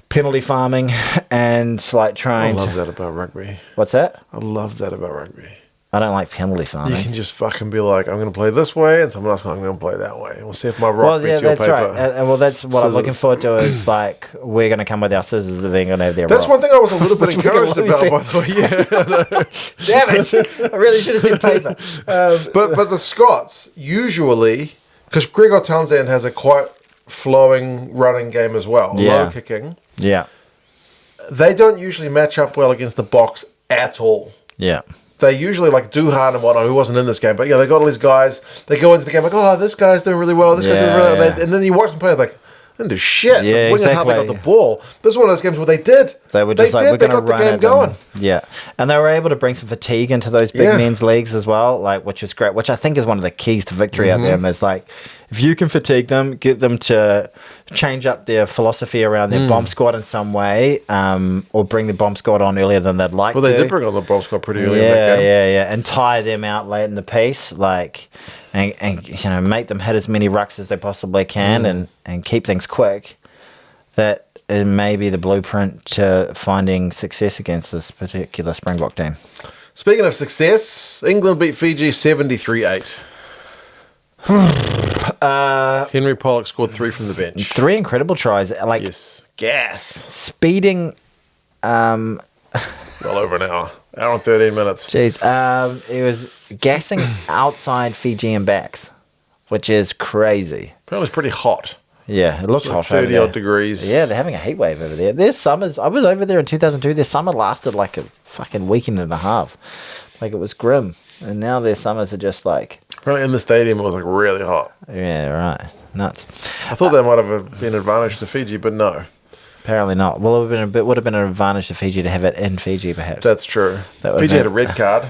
penalty farming and like I trying love to... that about rugby. What's that? I love that about rugby. I don't like penalty You farming. can just fucking be like, I'm going to play this way, and someone else I'm going to play that way. And we'll see if my rock beats your that's paper. right. And well, that's what I'm looking Scissors. forward to is like we're going to come with our scissors and they're going to have their That's rock. one thing I was a little bit Which we can encouraged lose about, then. by the way. Yeah, Damn it! I really should have said paper. but the Scots usually, because Gregor Townsend has a quite flowing running game as well, Yeah. low kicking. Yeah. They don't usually match up well against the Boks at all. Yeah. They usually, like Duhan and whatnot, who wasn't in this game, but yeah, they got all these guys. They go into the game like, oh, this guy's doing really well. This guy's doing really well. And then you watch them play, like, they didn't do shit. Yeah, the wingers hardly got exactly. the ball. This is one of those games where they did. They were just like, we're They going to got the run game at going. them. Yeah. And they were able to bring some fatigue into those big Yeah. men's leagues as well, like which is great, which I think is one of the keys to victory out there. Is like, if you can fatigue them, get them to change up their philosophy around their bomb squad in some way, or bring the bomb squad on earlier than they'd like Well, to. they did bring on the Boks squad pretty early in that game. Yeah, and tie them out late in the piece, like, and you know, make them hit as many rucks as they possibly can, and keep things quick. That it may be the blueprint to finding success against this particular Springbok team. Speaking of success, England beat Fiji 73-8. Henry Pollock scored 3 from the bench. 3 incredible tries, like Yes. Gas. speeding. Well over an hour. Hour and 13 minutes. Jeez, it was gassing outside Fijian backs, which is crazy. Apparently it's pretty hot. Yeah, it looked Like hot over 30 there. odd degrees. Yeah, they're having a heat wave over there. Their summers, I was over there in 2002, their summer lasted like a fucking weekend and a half. Like, it was grim. And now their summers are just like... Apparently in the stadium it was like really hot. Yeah, right. Nuts. I thought that might have been an advantage to Fiji, but no. Apparently not. Well, it would have been an advantage to Fiji to have it in Fiji, perhaps. That's true. That Fiji had a red card.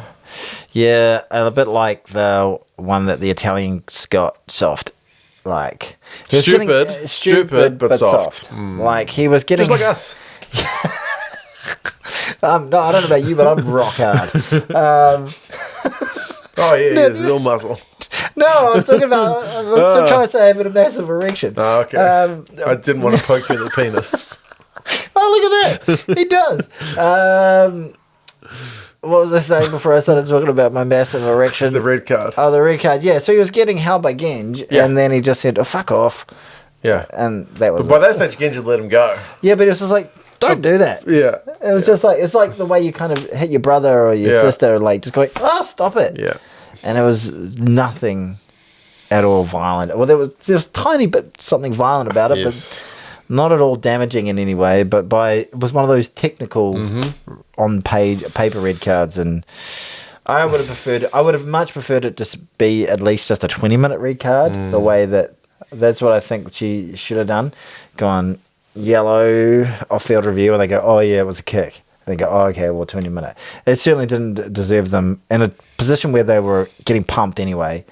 Yeah, a bit like the one that the Italians got soft. Like, he was Stupid, but soft. Like, he was getting... Just like us. No, I don't know about you, but I'm rock hard. Oh, yeah, no, he's all muscle. No, I'm talking about... I was still trying to say having a massive erection. Oh, okay. I didn't want to poke you in the penis. Oh, look at that. He does. What was I saying before I started talking about my massive erection? The red card. Oh, the red card. Yeah, so he was getting held by Genge, and then he just said, oh, fuck off. Yeah. And that was But by that stage, Genji let him go. Yeah, but it was just like, don't do that. Yeah. It was just like, it's like the way you kind of hit your brother or your sister, like just going, oh, stop it. Yeah. And it was nothing at all violent. Well, there was tiny bit something violent about it, but not at all damaging in any way. But it was one of those technical on paper red cards, and I would have much preferred it to be at least just a 20-minute red card. The way that's what I think she should have done. Gone yellow off field review, and they go, oh yeah, it was a kick. They go, oh, okay, well, 20-minute. It certainly didn't deserve them in a position where they were getting pumped anyway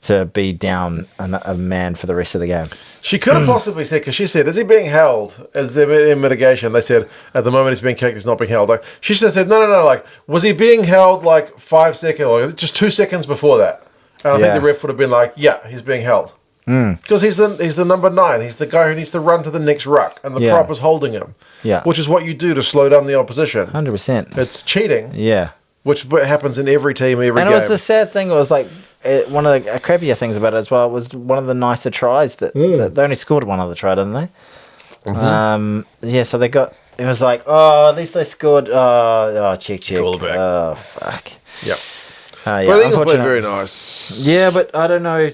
to be down a man for the rest of the game. She could have possibly said, because she said, is he being held? Is there in mitigation? They said, at the moment he's being kicked, he's not being held. Like, she should have said, no, like, was he being held like 5 seconds, or just 2 seconds before that? And I think the ref would have been like, yeah, he's being held. Because he's the number 9. He's the guy who needs to run to the next ruck, and the prop is holding him. Yeah, which is what you do to slow down the opposition. 100%. It's cheating. Yeah, which happens in every team, every game. And it was the sad thing. It was like one of the crappier things about it as well. It was one of the nicer tries that they only scored one other try, didn't they? Yeah, so they got. It was like, oh, at least they scored. Check. Call it back. Oh, fuck. Yep. Yeah, but England played very nice. Yeah, but I don't know.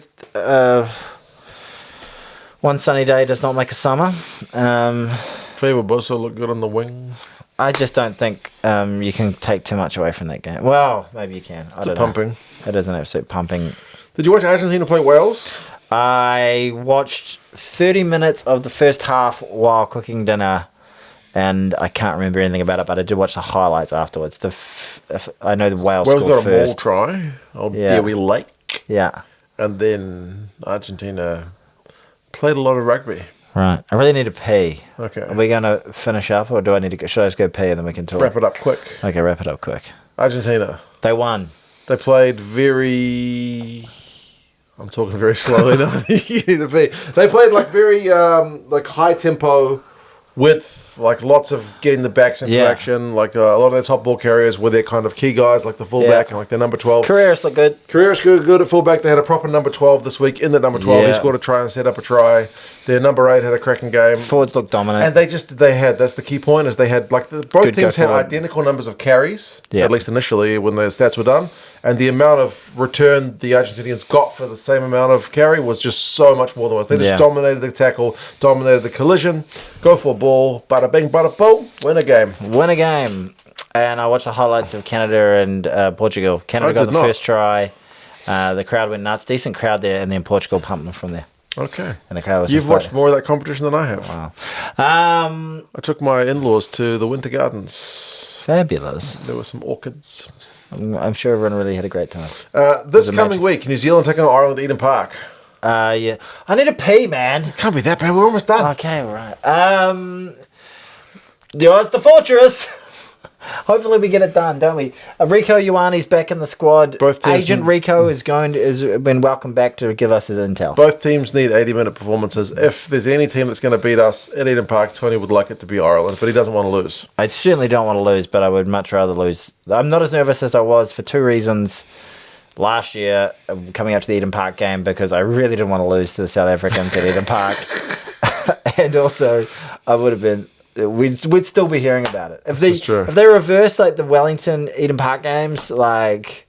One sunny day does not make a summer. Fever Busso looked good on the wing. I just don't think you can take too much away from that game. Well, maybe you can. It's a pumping. It is an absolute pumping. Did you watch Argentina play Wales? I watched 30 minutes of the first half while cooking dinner, and I can't remember anything about it, but I did watch the highlights afterwards. I know the Wales scored got a first. ball try. Dewey Lake. Yeah. And then Argentina played a lot of rugby. Right. I really need to pee. Okay. Are we going to finish up, or do I need to go? Should I just go pee and then we can talk? Wrap it up quick. Okay, wrap it up quick. Argentina. They won. They played very... I'm talking very slowly now. You need to pee. They played like very like high tempo with like lots of getting the backs into action. Like a lot of their top ball carriers were their kind of key guys, like the fullback and like their number 12. Carreras look good. Carreras good at fullback. They had a proper number 12 this week in the number 12. He scored a try and set up a try. Their number 8 had a cracking game. Forwards looked dominant. And that's the key point, is they had like both teams had identical numbers of carries, at least initially when the stats were done. And the amount of return the Argentinians got for the same amount of carry was just so much more than us. They just dominated the tackle, dominated the collision, go for a ball, bada bing, bada boom, win a game. Win a game. And I watched the highlights of Canada and Portugal. Canada got the first try. The crowd went nuts. Decent crowd there, and then Portugal pumped them from there. Okay. And the crowd was You've watched more of that competition than I have. Wow. I took my in-laws to the Winter Gardens. Fabulous. There were some orchids. I'm sure everyone really had a great time. This coming week, New Zealand taking on Ireland at Eden Park. Yeah. I need to pee, man. It can't be that bad. We're almost done. Okay, right. It's the Fortress. Hopefully we get it done, don't we? Rico Ioane's back in the squad. Agent Rico has been welcomed back to give us his intel. Both teams need 80-minute performances. If there's any team that's going to beat us at Eden Park, Tony would like it to be Ireland, but he doesn't want to lose. I certainly don't want to lose, but I would much rather lose. I'm not as nervous as I was for 2 reasons last year coming up to the Eden Park game, because I really didn't want to lose to the South Africans at Eden Park. And also, I would have been... We'd still be hearing about it. If they reverse like the Wellington Eden Park games, like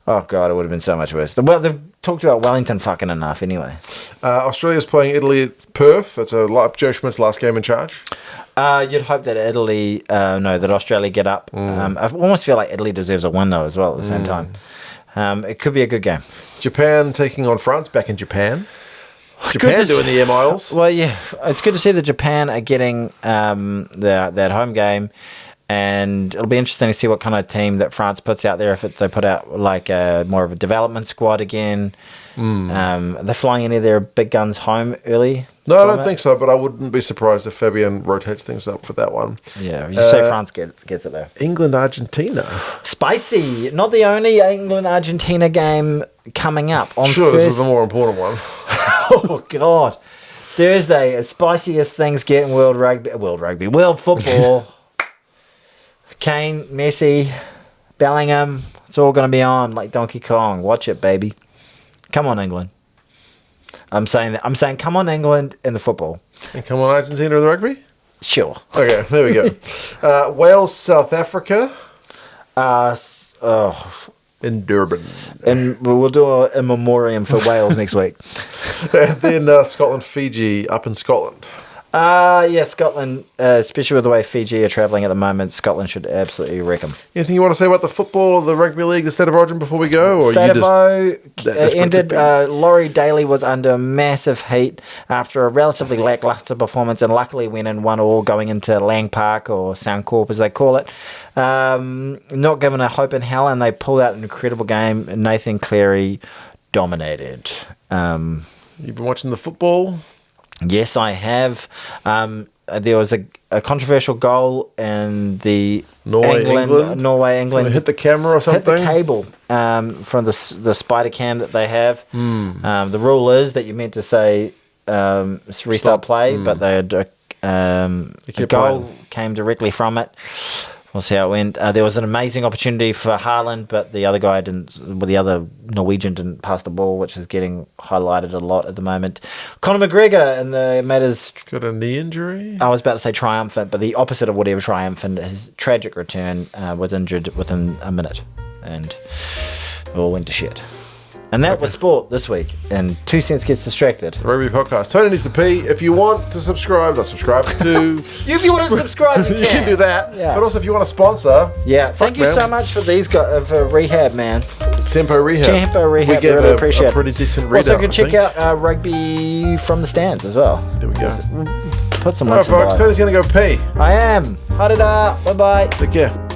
Oh, God, it would have been so much worse. Well, they've talked about Wellington fucking enough anyway. Australia's playing Italy at Perth. That's Joe Schmidt's last game in charge. You'd hope that that Australia get up. I almost feel like Italy deserves a win, though, as well, at the same time. It could be a good game. Japan taking on France back in Japan. Japan doing the Air Miles. Well, yeah, it's good to see that Japan are getting that home game. And it'll be interesting to see what kind of team that France puts out there. If they put out like more of a development squad again. They're flying any of their big guns home early. No, I don't think so, but I wouldn't be surprised if Fabian rotates things up for that one. Yeah, you say France gets it there. England, Argentina. Spicy. Not the only England-Argentina game coming up. On Sure, this is the more important one. Oh, God. Thursday, as spicy as things get in world football. Kane, Messi, Bellingham, it's all going to be on like Donkey Kong. Watch it, baby. Come on, England. I'm saying come on, England in the football. And come on, Argentina in the rugby? Sure. Okay, there we go. Wales, South Africa. In Durban. And we'll do a memoriam for Wales next week. And then Scotland, Fiji, up in Scotland. Yeah, Scotland, especially with the way Fiji are travelling at the moment, Scotland should absolutely wreck them. Anything you want to say about the football or the rugby league, the State of Origin, before we go? Or State of O ended. Laurie Daly was under massive heat after a relatively lacklustre performance, and luckily went in 1-1 going into Lang Park, or Soundcorp as they call it. Not given a hope in hell, and they pulled out an incredible game. Nathan Cleary dominated. You've been watching the football? Yes, I have. There was a controversial goal in the Norway-England. Hit the camera or something? Hit the cable from the spider cam that they have. The rule is that you're meant to say restart play, but they had a goal came directly from it. We'll see how it went. There was an amazing opportunity for Haaland, but the other guy didn't. Well, the other Norwegian didn't pass the ball, which is getting highlighted a lot at the moment. Conor McGregor in the matters got a knee injury. I was about to say triumphant, but the opposite of whatever triumphant. His tragic return was injured within a minute, and it all went to shit. And that was sport this week. And 2 Cents Gets Distracted. The Rugby Podcast. Tony needs to pee. If you want to subscribe, if you want to subscribe, you can. You can do that. Yeah. But also, if you want to sponsor. Yeah. Thank you so much for these guys, for rehab, man. Tempo Rehab. We really appreciate it. A pretty decent readout. Also, you can check out Rugby from the Stands as well. There we go. Put some All right, folks. Tony's going to go pee. I am. Ha-da-da. Bye-bye. Take care.